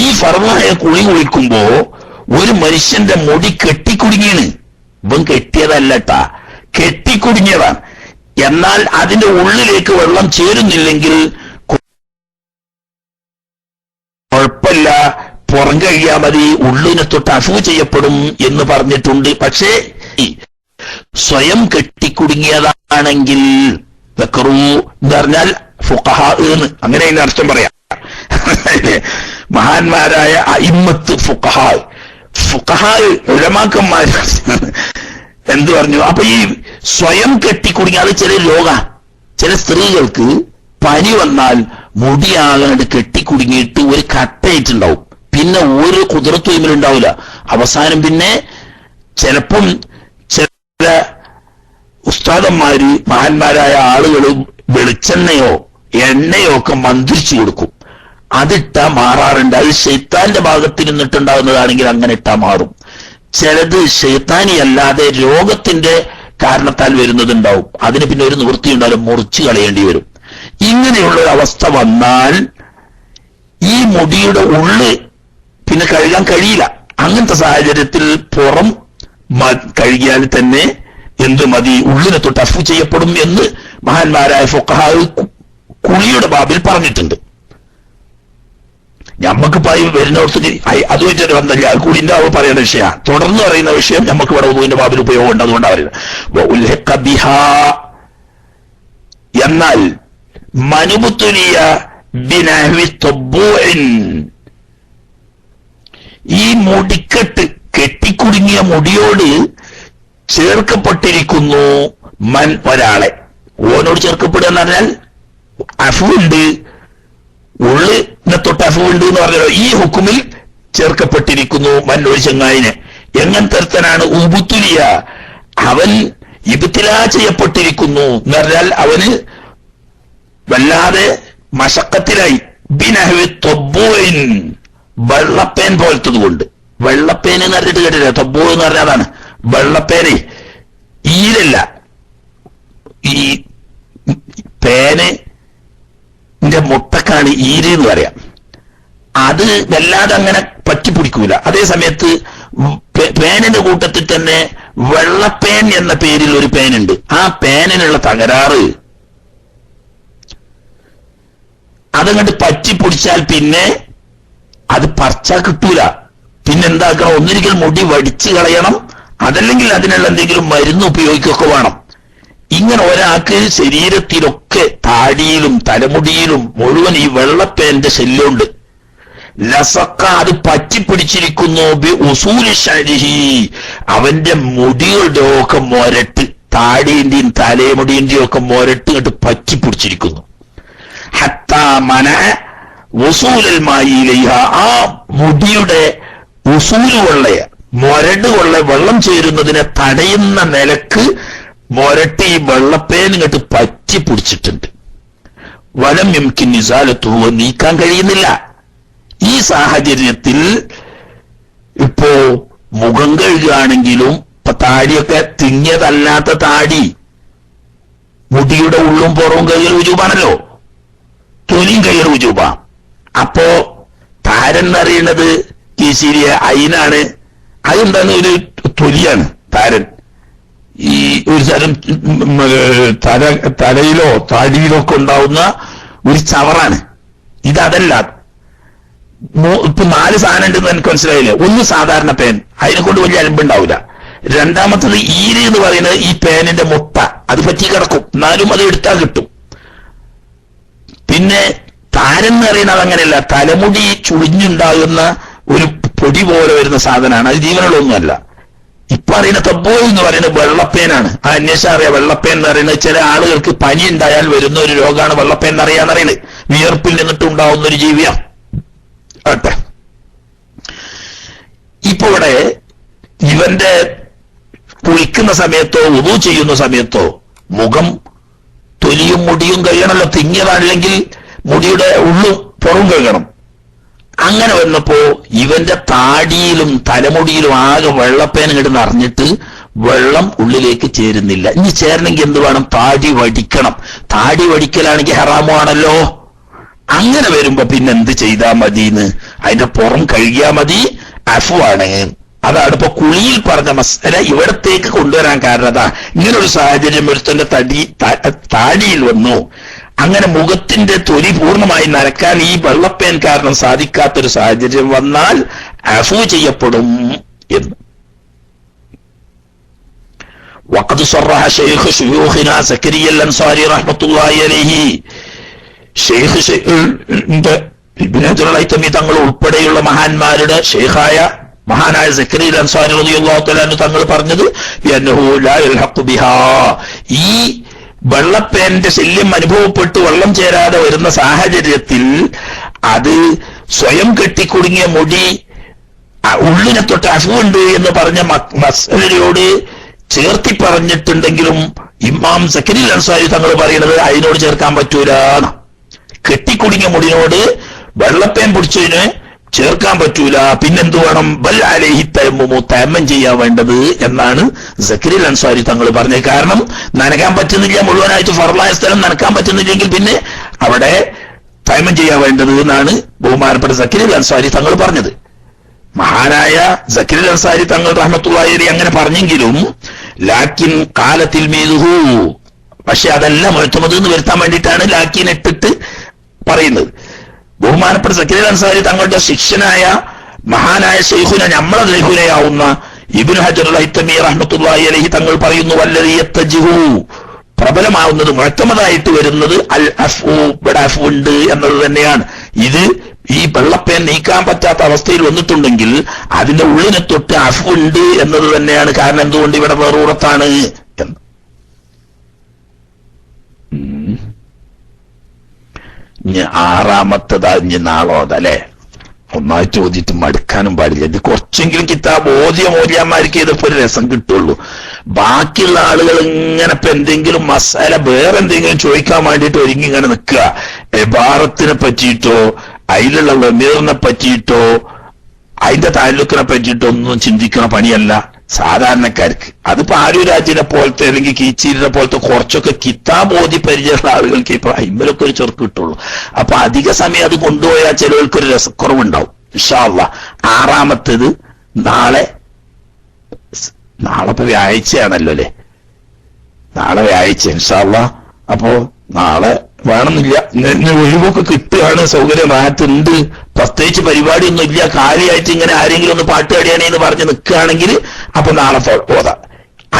ഈ ഫർളായ കുളി കുളിക്കുമ്പോ ഒരു മനുഷ്യന്റെ മുടി കെട്ടിക്കുടുങ്ങിയാണ്. ഇവൻ കെട്ടിയതല്ലട്ടാ, കെട്ടിക്കുടുങ്ങിയതാണ്. എന്നാൽ അതിന്റെ ഉള്ളിലേക്ക് വെള്ളം ചേരുന്നില്ലെങ്കിൽ കുഴപ്പമില്ല, പുറം കഴിയാ മതി, ഉള്ളിനെ തൊട്ട് അഫു ചെയ്യപ്പെടും എന്ന് പറഞ്ഞിട്ടുണ്ട്. പക്ഷേ സ്വയം കെട്ടിക്കുടുങ്ങിയതാണെങ്കിൽ ദക്കറു എന്ന് പറഞ്ഞാൽ ഫുഖഹാ എന്ന്, അങ്ങനെ അതിന്റെ അർത്ഥം പറയാം. മഹാന്മാരായ അഇമ്മത്ത് ഫുഖഹാ ഉലമാക്കന്മാർ എന്ത് പറഞ്ഞു? അപ്പൊ ഈ സ്വയം കെട്ടിക്കുടുങ്ങി, അത് ചില ചില സ്ത്രീകൾക്ക് പനി വന്നാൽ മുടിയാകാണ്ട് കെട്ടിക്കുടുങ്ങിയിട്ട് ഒരു കട്ടയിട്ടുണ്ടാവും. പിന്നെ ഒരു കുതിരത്വം ഉണ്ടാവില്ല. അവസാനം പിന്നെ ചിലപ്പം ചില ഉസ്താദന്മാര് മഹാന്മാരായ ആളുകൾ വെളിച്ചെണ്ണയോ എണ്ണയോ ഒക്കെ മന്ത്രിച്ചു കൊടുക്കും. അതിട്ടാ മാറാറുണ്ട്. അത് ശൈത്താന്റെ ഭാഗത്ത് നിന്നിട്ടുണ്ടാവുന്നതാണെങ്കിൽ അങ്ങനെ ഇട്ടാ മാറും. ചിലത് ശൈത്താനി അല്ലാതെ രോഗത്തിന്റെ കാരണത്താൽ വരുന്നതുണ്ടാവും. അതിന് പിന്നെ ഒരു നിവൃത്തി ഉണ്ടായാലും മുറിച്ചു കളയേണ്ടി വരും. ഇങ്ങനെയുള്ള ഒരു അവസ്ഥ വന്നാൽ ഈ മുടിയുടെ ഉള്ള് പിന്നെ കഴുകാൻ കഴിയില്ല. അങ്ങനത്തെ സാഹചര്യത്തിൽ പുറം കഴുകിയാൽ തന്നെ എന്ത് മതി, ഉള്ളിനെ തൊട്ട് അഫു ചെയ്യപ്പെടും എന്ന് മഹാന്മാരായ ഫുഖഹാ കുളിയുടെ ബാബിൽ പറഞ്ഞിട്ടുണ്ട്. ഞമ്മക്ക് വരുന്നവർക്ക് അതുമായിട്ടൊരു ബന്ധമില്ല, അത് കുളിന്റെ ബാബ് പറയുന്ന വിഷയമാണ്. തുടർന്ന് പറയുന്ന വിഷയം നമുക്ക് ഇവിടെ ഉദുവിന്റെ ബാബിൽ ഉപയോഗമുണ്ട്, അതുകൊണ്ടാണ് പറയുന്നത്. എന്നാൽ മനുബുത്തുലിയ ബിനഹ്വി തബ്ബൂഇൻ, ഈ മുടിക്കെട്ട് കെട്ടിക്കുടുങ്ങിയ മുടിയോട് ചേർക്കപ്പെട്ടിരിക്കുന്നു മൻ, ഒരാളെ. ഓനോട് ചേർക്കപ്പെടുക എന്ന് പറഞ്ഞാൽ അഫുണ്ട്, ഉള്ളിനെ തൊട്ട് അഫുണ്ട് എന്ന് പറഞ്ഞാൽ ഈ ഹുക്കുമിൽ ചേർക്കപ്പെട്ടിരിക്കുന്നു മൻ, ഒരു ചങ്ങായിനെ. എങ്ങനത്തെ ഉബുത്തുലിയ, അവൻ ഇബ്തിലാ ചെയ്യപ്പെട്ടിരിക്കുന്നു എന്ന് പറഞ്ഞാൽ അവന് വല്ലാതെ മശക്കത്തിലായി. ബിനഹ്വി തബ്ബൂഇൻ, വെള്ളപ്പേൻ പോലത്തത് കൊണ്ട്. വെള്ളപ്പേൻ എന്ന് പറഞ്ഞിട്ട് കേട്ടില്ല, തബ്ബൂ എന്ന് പറഞ്ഞാൽ അതാണ് വെള്ളപ്പേന്. ഈരല്ല, ഈ പേനിന്റെ മുട്ടക്കാണ് ഈര് എന്ന് പറയാം. അത് വല്ലാതെ അങ്ങനെ പറ്റിപ്പിടിക്കൂല. അതേ സമയത്ത് പേനിന്റെ കൂട്ടത്തിൽ തന്നെ വെള്ളപ്പേൻ എന്ന പേരിൽ ഒരു പേനുണ്ട്. ആ പേനിനുള്ള തകരാറ് അതങ്ങോട്ട് പറ്റിപ്പിടിച്ചാൽ പിന്നെ അത് പറിച്ചാ കിട്ടൂല. പിന്നെന്താക്കണം, ഒന്നിരിക്കൽ മുടി വടിച്ചു കളയണം, അതല്ലെങ്കിൽ അതിനുള്ള എന്തെങ്കിലും മരുന്ന് ഉപയോഗിക്കുകയൊക്കെ വേണം. ഇങ്ങനെ ഒരാൾക്ക് ശരീരത്തിലൊക്കെ താടിയിലും തലമുടിയിലും മുഴുവൻ ഈ വെള്ളപ്പേന്റെ ശല്യമുണ്ട്. ലസക്ക, അത് പറ്റിപ്പിടിച്ചിരിക്കുന്നു. ബി ഉസൂലി ശരിഹി, അവന്റെ മുടികളുടെ ഒക്കെ മൊരട്ട്, താടിന്റെയും തലമുടിന്റെയും ഒക്കെ മൊരട്ട് കണ്ട് പറ്റിപ്പിടിച്ചിരിക്കുന്നു. ഹത്താ മന ഉസൂലൽ മായിലൈഹ, ആ മുടിയുടെ ഉസൂല് കൊള്ളയ മൊരട് കൊള്ള വെള്ളം ചേരുന്നതിനെ തടയുന്ന നിലക്ക് മൊരട്ട് ഈ വെള്ളപ്പേൻ ഇങ്ങോട്ട് പറ്റി പിടിച്ചിട്ടുണ്ട്. വലം യംകിൻ നിസാലത്തുഹു, നീക്കാൻ കഴിയുന്നില്ല. ഈ സാഹചര്യത്തിൽ ഇപ്പോ മുഖം കഴുകുകയാണെങ്കിലും ഇപ്പൊ താടിയൊക്കെ തിങ്ങിയതല്ലാത്ത താടി, മുടിയുടെ ഉള്ളും പുറവും കയ്യിൽ ഉജൂബാണല്ലോ, തൊലിയും കയ്യിൽ ഉജൂബ. അപ്പോ താരൻ എന്നറിയുന്നത് കീശിരിയ അയിനാണ്. അതെന്താണ്, ഒരു തൊലിയാണ് താരൻ. ഈ ഒരു തരം തലയിലോ താടിയിലോ ഒക്കെ ഉണ്ടാവുന്ന ഒരു ചവറാണ്. ഇതല്ല. ഇപ്പൊ 4 സാധനം ഉണ്ടെന്ന് എനിക്ക് മനസ്സിലായില്ലേ. ഒന്ന് സാധാരണ പേൻ, അതിനെ കൊണ്ട് വലിയ അലമ്പുണ്ടാവില്ല. രണ്ടാമത്തത് ഈര് എന്ന് പറയുന്നത് ഈ പേനിന്റെ മുട്ട, അത് പറ്റി കിടക്കും, എന്നാലും അത് എടുത്താൽ കിട്ടും. പിന്നെ താരൻ എന്ന് പറയുന്നത് അങ്ങനെയല്ല, തലമുടി ചുളിഞ്ഞുണ്ടാകുന്ന ഒരു പൊടി പോലെ വരുന്ന സാധനമാണ്, അത് ജീവനുള്ളൊന്നുമല്ല. ഇപ്പൊ അറിയുന്ന തബ്ബൂ എന്ന് പറയുന്നത് വെള്ളപ്പേനാണ്. ആ അന്വേഷണം അറിയാം. വെള്ളപ്പേൻ എന്ന് പറയുന്നത് ചില ആളുകൾക്ക് പനി ഉണ്ടായാൽ വരുന്ന ഒരു രോഗമാണ് വെള്ളപ്പേൻ എന്നറിയാന്നറിയുന്നത്. വിയർപ്പിൽ നിന്നിട്ട് ഉണ്ടാവുന്ന ഒരു ജീവിയാണ്. ആട്ടെ, ഇപ്പൊ ഇവിടെ ഇവന്റെ കുളിക്കുന്ന സമയത്തോ വുളു ചെയ്യുന്ന സമയത്തോ മുഖം തൊലിയും മുടിയും കഴുകണമല്ലോ. തിങ്ങിയതല്ലെങ്കിൽ മുടിയുടെ ഉള്ളും പുറവും കഴുകണം. അങ്ങനെ വന്നപ്പോ ഇവന്റെ താടിയിലും തലമുടിയിലും ആകെ വെള്ളപ്പേൻ ഇങ്ങോട്ട് നിറഞ്ഞിട്ട് വെള്ളം ഉള്ളിലേക്ക് ചേരുന്നില്ല. ഇനി ചേരണമെങ്കിൽ എന്ത് വേണം? താടി വടിക്കണം. താടി വടിക്കലാണെങ്കിൽ ഹറാമാണല്ലോ. അങ്ങനെ വരുമ്പോ പിന്നെ എന്ത് ചെയ്താൽ മതിന്ന്? അതിന്റെ പുറം കഴുകിയാൽ മതി, അഫുവാണ്. അതാണ് ഇപ്പൊ കുളിയിൽ പറഞ്ഞ മസല ഇവിടത്തേക്ക് കൊണ്ടുവരാൻ കാരണം അതാ. ഇങ്ങനൊരു സാഹചര്യം ഒരുത്തന്റെ താടിയിൽ വന്നു. അങ്ങനെ മുഖത്തിന്റെ തൊലി പൂർണ്ണമായി നരക്കാൻ ഈ വെള്ളപ്പേൻ കാരണം സാധിക്കാത്തൊരു സാഹചര്യം വന്നാൽ അഫു ചെയ്യപ്പെടും എന്ന്. വഖദ് സറഹ ശൈഖ് ശുയൂഖിനാ സക്കരിയ അൻസാരി റഹ്മത്തുള്ളാഹി അലൈഹി, ശൈഖ് ഇബ്നു ഹജർ ഹൈതമി തങ്ങൾ ഉൾപ്പെടെയുള്ള മഹാന്മാരുടെ ശൈഖായ മഹാനായ സക്കരിയ അൻസാരി റളിയല്ലാഹു തആല അൻഹു തങ്ങൾ പറഞ്ഞത് യൻഹു ലാ യൽഹഖു ബിഹാ, ഈ വെള്ളപ്പേന്റെ ശല്യം അനുഭവപ്പെട്ട് വെള്ളം ചേരാതെ വരുന്ന സാഹചര്യത്തിൽ അത് സ്വയം കെട്ടിക്കുടുങ്ങിയ മുടി ഉള്ളിനെ തൊട്ട് അഫുണ്ട് എന്ന് പറഞ്ഞ മസ്അലയോട് ചേർത്തി പറഞ്ഞിട്ടുണ്ടെങ്കിലും ഇമാം സക്കരിയ അൻസാരി തങ്ങൾ പറയുന്നത് അതിനോട് ചേർക്കാൻ പറ്റൂല. കെട്ടിക്കുടുങ്ങിയ മുടിനോട് വെള്ളപ്പേൻ പിടിച്ചതിന് ചേർക്കാൻ പറ്റൂല. പിന്നെന്ത് വേണം? ബൽ അലൈഹി തയമ്മുമു, തയമ്മം ചെയ്യാൻ വേണ്ടത് എന്നാണ് സക്കരിയ അൻസാരി തങ്ങൾ പറഞ്ഞത്. കാരണം നനക്കാൻ പറ്റുന്നില്ല, മുഴുവനായിട്ട് ഫർളായ സ്ഥലം നനക്കാൻ പറ്റുന്നില്ലെങ്കിൽ പിന്നെ അവിടെ തയമ്മം ചെയ്യാൻ വേണ്ടത് എന്നാണ് ബഹുമാനപ്പെട്ട സക്കരിയ അൻസാരി തങ്ങൾ പറഞ്ഞത്. മഹാനായ സക്കരിയ അൻസാരി തങ്ങൾ റഹ്മത്തുള്ളാഹി അലൈഹി അങ്ങനെ പറഞ്ഞെങ്കിലും ലാക്കിൻ കാലത്തിൽ മീദുഹു, പക്ഷെ അതല്ല മുഅ്തമദ് എന്ന് വരുത്താൻ വേണ്ടിയിട്ടാണ് ലാക്കിൻ ഇട്ടിട്ട് പറയുന്നത്. ബഹുമാനപ്പെട്ട സക്കരിയ അൻസാരി തങ്ങളുടെ ശിഷ്യനായ മഹാനായ ശൈഖുന, നമ്മളെ ശൈഖുനയാവുന്ന ഇബ്നു ഹജർ ഹൈതമി റഹ്മത്തുള്ളാഹി അലൈഹി തങ്ങൾ പറയുന്നു, വല്ലദീ യത്തജിഹു, പ്രബലമാവുന്നത് മുഅ്തമദായിട്ട് വരുന്നത് അൽ അഫു, ഇവിടെ അഫു ഉണ്ട് എന്നത് തന്നെയാണ്. ഇത് ഈ വെള്ളപ്പേൻ നീക്കാൻ പറ്റാത്ത അവസ്ഥയിൽ വന്നിട്ടുണ്ടെങ്കിൽ അതിന്റെ ഉള്ളിനെ തൊട്ട് അഫു ഉണ്ട് എന്നത് തന്നെയാണ്. കാരണം എന്തുകൊണ്ട്? ഇവിടെ വേറൂറത്താണ് എന്ന്. ആറാമത്തതാ ഇനി നാളോതല്ലേ, ഒന്നായി ചോദിച്ചിട്ട് മടുക്കാനും പാടില്ല. ഇത് കുറച്ചെങ്കിലും കിതാബ് ഓതിയ മൂല്യന്മാർക്ക് ഇതിപ്പോ ഒരു രസം കിട്ടുള്ളൂ. ബാക്കിയുള്ള ആളുകൾ ഇങ്ങനെ ഇപ്പൊ എന്തെങ്കിലും മസാല വേറെ എന്തെങ്കിലും ചോദിക്കാൻ വേണ്ടിയിട്ട് ഒരുങ്ങി ഇങ്ങനെ നിൽക്കുക. ഇബാറത്തിനെ പറ്റിയിട്ടോ അതിലുള്ള വെമീറിനെ പറ്റിയിട്ടോ അതിന്റെ താലൂക്കിനെ പറ്റിയിട്ടോ ഒന്നും ചിന്തിക്കണ പണിയല്ല സാധാരണക്കാർക്ക്. അതിപ്പോ ആര്യരാജിനെ പോലത്തെ അല്ലെങ്കിൽ കീച്ചീരിനെ പോലത്തെ കുറച്ചൊക്കെ കിതാബ് ഓതി പരിചയമുള്ള ആളുകൾക്ക് ഇപ്പൊ അയിമ്പലൊക്കെ ഒരു ചെറുക്ക് കിട്ടുള്ളൂ. അപ്പൊ അധിക സമയം അത് കൊണ്ടുപോയാൽ ചിലവർക്കൊരു രസക്കുറവുണ്ടാവും. ഇൻഷാ അല്ലാഹ് ആറാമത്തേത് നാളെ ഇപ്പൊ വ്യാഴ്ചയാണല്ലോ അല്ലെ, നാളെ വ്യാഴ്ച ഇൻഷാ അല്ലാഹ്. അപ്പോ നാളെ വേണമെന്നില്ല, ഒഴിവൊക്കെ കിട്ടുകയാണ്, സൗകര്യം റാഹത്തുണ്ട്, പ്രത്യേകിച്ച് പരിപാടിയൊന്നും ഇല്ല, കാര്യമായിട്ട് ഇങ്ങനെ ആരെങ്കിലും ഒന്ന് പാട്ട് പാടിയാണേന്ന് പറഞ്ഞ് നിൽക്കുകയാണെങ്കിൽ അപ്പൊ നാളെ ഓതാ.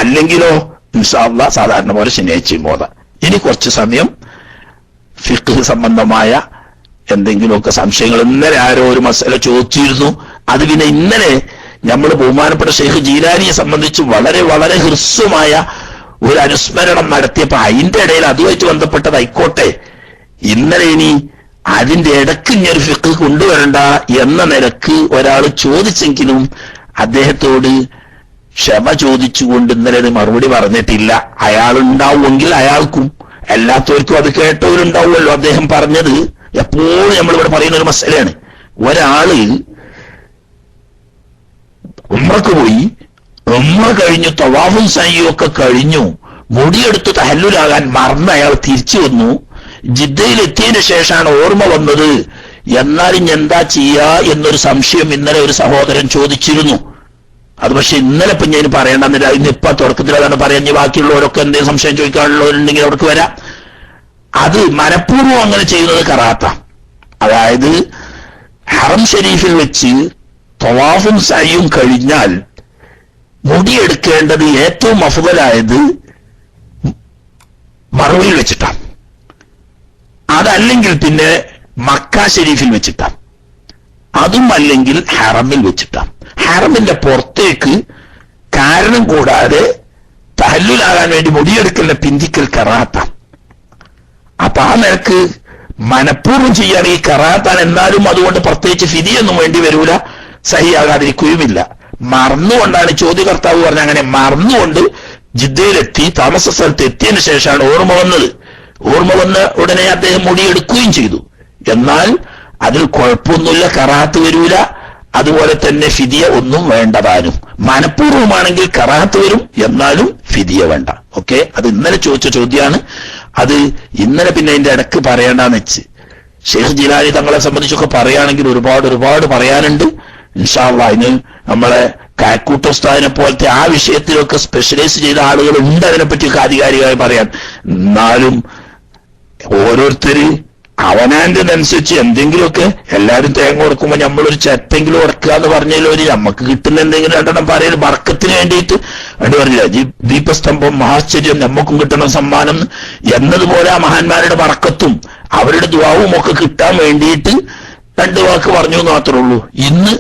അല്ലെങ്കിലോ ഇൻഷാ അല്ലാഹ് സാധാരണ പോലെ ശനിയാഴ്ചയും ഓതാ. ഇനി കുറച്ച് സമയം ഫിഖ് സംബന്ധമായ എന്തെങ്കിലുമൊക്കെ സംശയങ്ങൾ, ഇന്നലെ ആരോ ഒരു മസല ചോദിച്ചിരുന്നു. അത് പിന്നെ ഇന്നലെ നമ്മൾ ബഹുമാനപ്പെട്ട ഷെയ്ഖ് ജീലാനിയെ സംബന്ധിച്ച് വളരെ വളരെ ഹ്രസ്വമായ ഒരു അനുസ്മരണം നടത്തിയപ്പോ അതിന്റെ ഇടയിൽ അതുമായിട്ട് ബന്ധപ്പെട്ടതായിക്കോട്ടെ, ഇന്നലെ ഇനി അതിന്റെ ഇടയ്ക്ക് ഇങ്ങനൊരു ഫിഖ് കൊണ്ടുവരണ്ട എന്ന നിലക്ക് ഒരാൾ ചോദിച്ചെങ്കിലും അദ്ദേഹത്തോട് ക്ഷമ ചോദിച്ചുകൊണ്ട് ഇന്നലെ മറുപടി പറഞ്ഞിട്ടില്ല. അയാളുണ്ടാവുമെങ്കിൽ അയാൾക്കും, അല്ലാത്തവർക്കും അത് കേട്ടവരുണ്ടാവുമല്ലോ. അദ്ദേഹം പറഞ്ഞത് എപ്പോഴും നമ്മളിവിടെ പറയുന്ന ഒരു മസലയാണ്. ഒരാള് ഉംറക്ക് പോയി, ഉംറ കഴിഞ്ഞു, തവാഫും സയ്യും ഒക്കെ കഴിഞ്ഞു, മുടിയെടുത്ത് തഹല്ലുലാകാൻ മറന്ന് അയാൾ തിരിച്ചു വന്നു. ജിദ്ദയിൽ എത്തിയതിനു ശേഷമാണ് ഓർമ്മ വന്നത്. എന്നാലും എന്താ ചെയ്യാ എന്നൊരു സംശയം ഇന്നലെ ഒരു സഹോദരൻ ചോദിച്ചിരുന്നു. അത് പക്ഷെ ഇന്നലെ ഇപ്പൊ ഞാൻ പറയണമെന്നില്ല, ഇന്നിപ്പോ തുടക്കത്തിൽ അതാണ് പറയാൻ. ബാക്കിയുള്ളവരൊക്കെ എന്തെങ്കിലും സംശയം ചോദിക്കാനുള്ളവരുണ്ടെങ്കിൽ അവർക്ക് വരാം. അത് മനഃപൂർവ്വം അങ്ങനെ ചെയ്യുന്നത് കറാത്ത. അതായത് ഹറം ഷരീഫിൽ വെച്ച് തവാഫും സയ്യും കഴിഞ്ഞാൽ മുടിയെടുക്കേണ്ടത് ഏറ്റവും അഫ്ദലായത് മറവിൽ വെച്ചിട്ടാണ്. അതല്ലെങ്കിൽ പിന്നെ മക്ക ഷരീഫിൽ വെച്ചിട്ടാണ്. അതും അല്ലെങ്കിൽ ഹറമിൽ വെച്ചിട്ടാണ്. ഹറമിന്റെ പുറത്തേക്ക് കാരണം കൂടാതെ തഹല്ലുലാകാൻ വേണ്ടി മുടിയെടുക്കലിനെ പിന്തിക്കൽ കറാത്താണ്. അപ്പൊ ആ നിരക്ക് മനഃപൂർവ്വം ചെയ്യുകയാണെങ്കിൽ കറാത്താണ്. എന്നാലും അതുകൊണ്ട് പ്രത്യേകിച്ച് ഫിദിയൊന്നും വേണ്ടി വരൂല, സഹിയാകാതിരിക്കുകയുമില്ല. മറന്നുകൊണ്ടാണ് ചോദ്യകർത്താവ് പറഞ്ഞ, അങ്ങനെ മറന്നുകൊണ്ട് ജിദ്ദയിലെത്തി താമസ സ്ഥലത്ത് എത്തിയതിനു ശേഷമാണ് ഓർമ്മ വന്നത്. ഓർമ്മ വന്ന ഉടനെ അദ്ദേഹം മുടിയെടുക്കുകയും ചെയ്തു. എന്നാൽ അതിൽ കുഴപ്പമൊന്നുമില്ല, കറാഹത്ത് വരൂല. അതുപോലെ തന്നെ ഫിദിയ ഒന്നും വേണ്ടതാനും. മനഃപൂർവ്വമാണെങ്കിൽ കറാഹത്ത് വരും, എന്നാലും ഫിദിയ വേണ്ട. ഓക്കെ, അത് ഇന്നലെ ചോദിച്ച ചോദ്യമാണ്. അത് ഇന്നലെ പിന്നെ അതിന്റെ ഇടക്ക് പറയേണ്ടെന്ന് വെച്ച്. ഷെയ്ഖ് ജിലാനി തങ്ങളെ സംബന്ധിച്ചൊക്കെ പറയുകയാണെങ്കിൽ ഒരുപാട് പറയാനുണ്ട്. ഇൻഷാ അല്ലാഹ് അതിന് നമ്മളെ കാക്കൂട്ട ഉസ്താദിനെ പോലത്തെ ആ വിഷയത്തിലൊക്കെ സ്പെഷ്യലൈസ് ചെയ്ത ആളുകൾ ഉണ്ട് അതിനെപ്പറ്റിയൊക്കെ ആധികാരികമായി പറയാൻ. എന്നാലും ഓരോരുത്തര് അവനാന്റെതനുസരിച്ച് എന്തെങ്കിലുമൊക്കെ, എല്ലാവരും തേങ്ങ കൊടുക്കുമ്പോൾ നമ്മളൊരു ചെത്തെങ്കിലും ഉറക്കുക എന്ന് പറഞ്ഞാൽ ഒരു നമുക്ക് കിട്ടുന്ന എന്തെങ്കിലും രണ്ടെണ്ണം പറയൽ ബർക്കത്തിന് വേണ്ടിയിട്ട് വേണ്ടി പറഞ്ഞില്ല. ദീപസ്തംഭം മഹാശ്ചര്യം നമുക്കും കിട്ടണം സമ്മാനം എന്നതുപോലെ ആ മഹാന്മാരുടെ ബർക്കത്തും അവരുടെ ദുആവും ഒക്കെ കിട്ടാൻ വേണ്ടിയിട്ട് 2 വാക്ക് പറഞ്ഞു എന്ന് മാത്രമേ ഉള്ളൂ. ഇന്ന്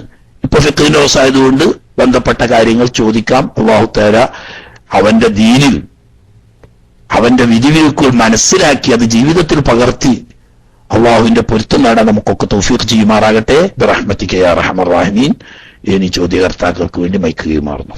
ഇപ്പൊ ഫിഖ്ഹിന്റെ ദിവസമായതുകൊണ്ട് ബന്ധപ്പെട്ട കാര്യങ്ങൾ ചോദിക്കാം. അല്ലാഹു തആല അവന്റെ ദീനിൽ അവന്റെ വിധിവിലക്കുകൾ മനസ്സിലാക്കി അത് ജീവിതത്തിൽ പകർത്തി അള്ളാഹുവിന്റെ പൊരുത്തം നേടാൻ നമുക്കൊക്കെ തൗഫീഖ് ചെയ്യുമാറാകട്ടെ. ബിറഹ്മതിക യാ അർഹമർ റഹീമീൻ. ഇനി ചോദ്യകർത്താക്കൾക്ക് വേണ്ടി മൈക്ക് കൈമാറുന്നു.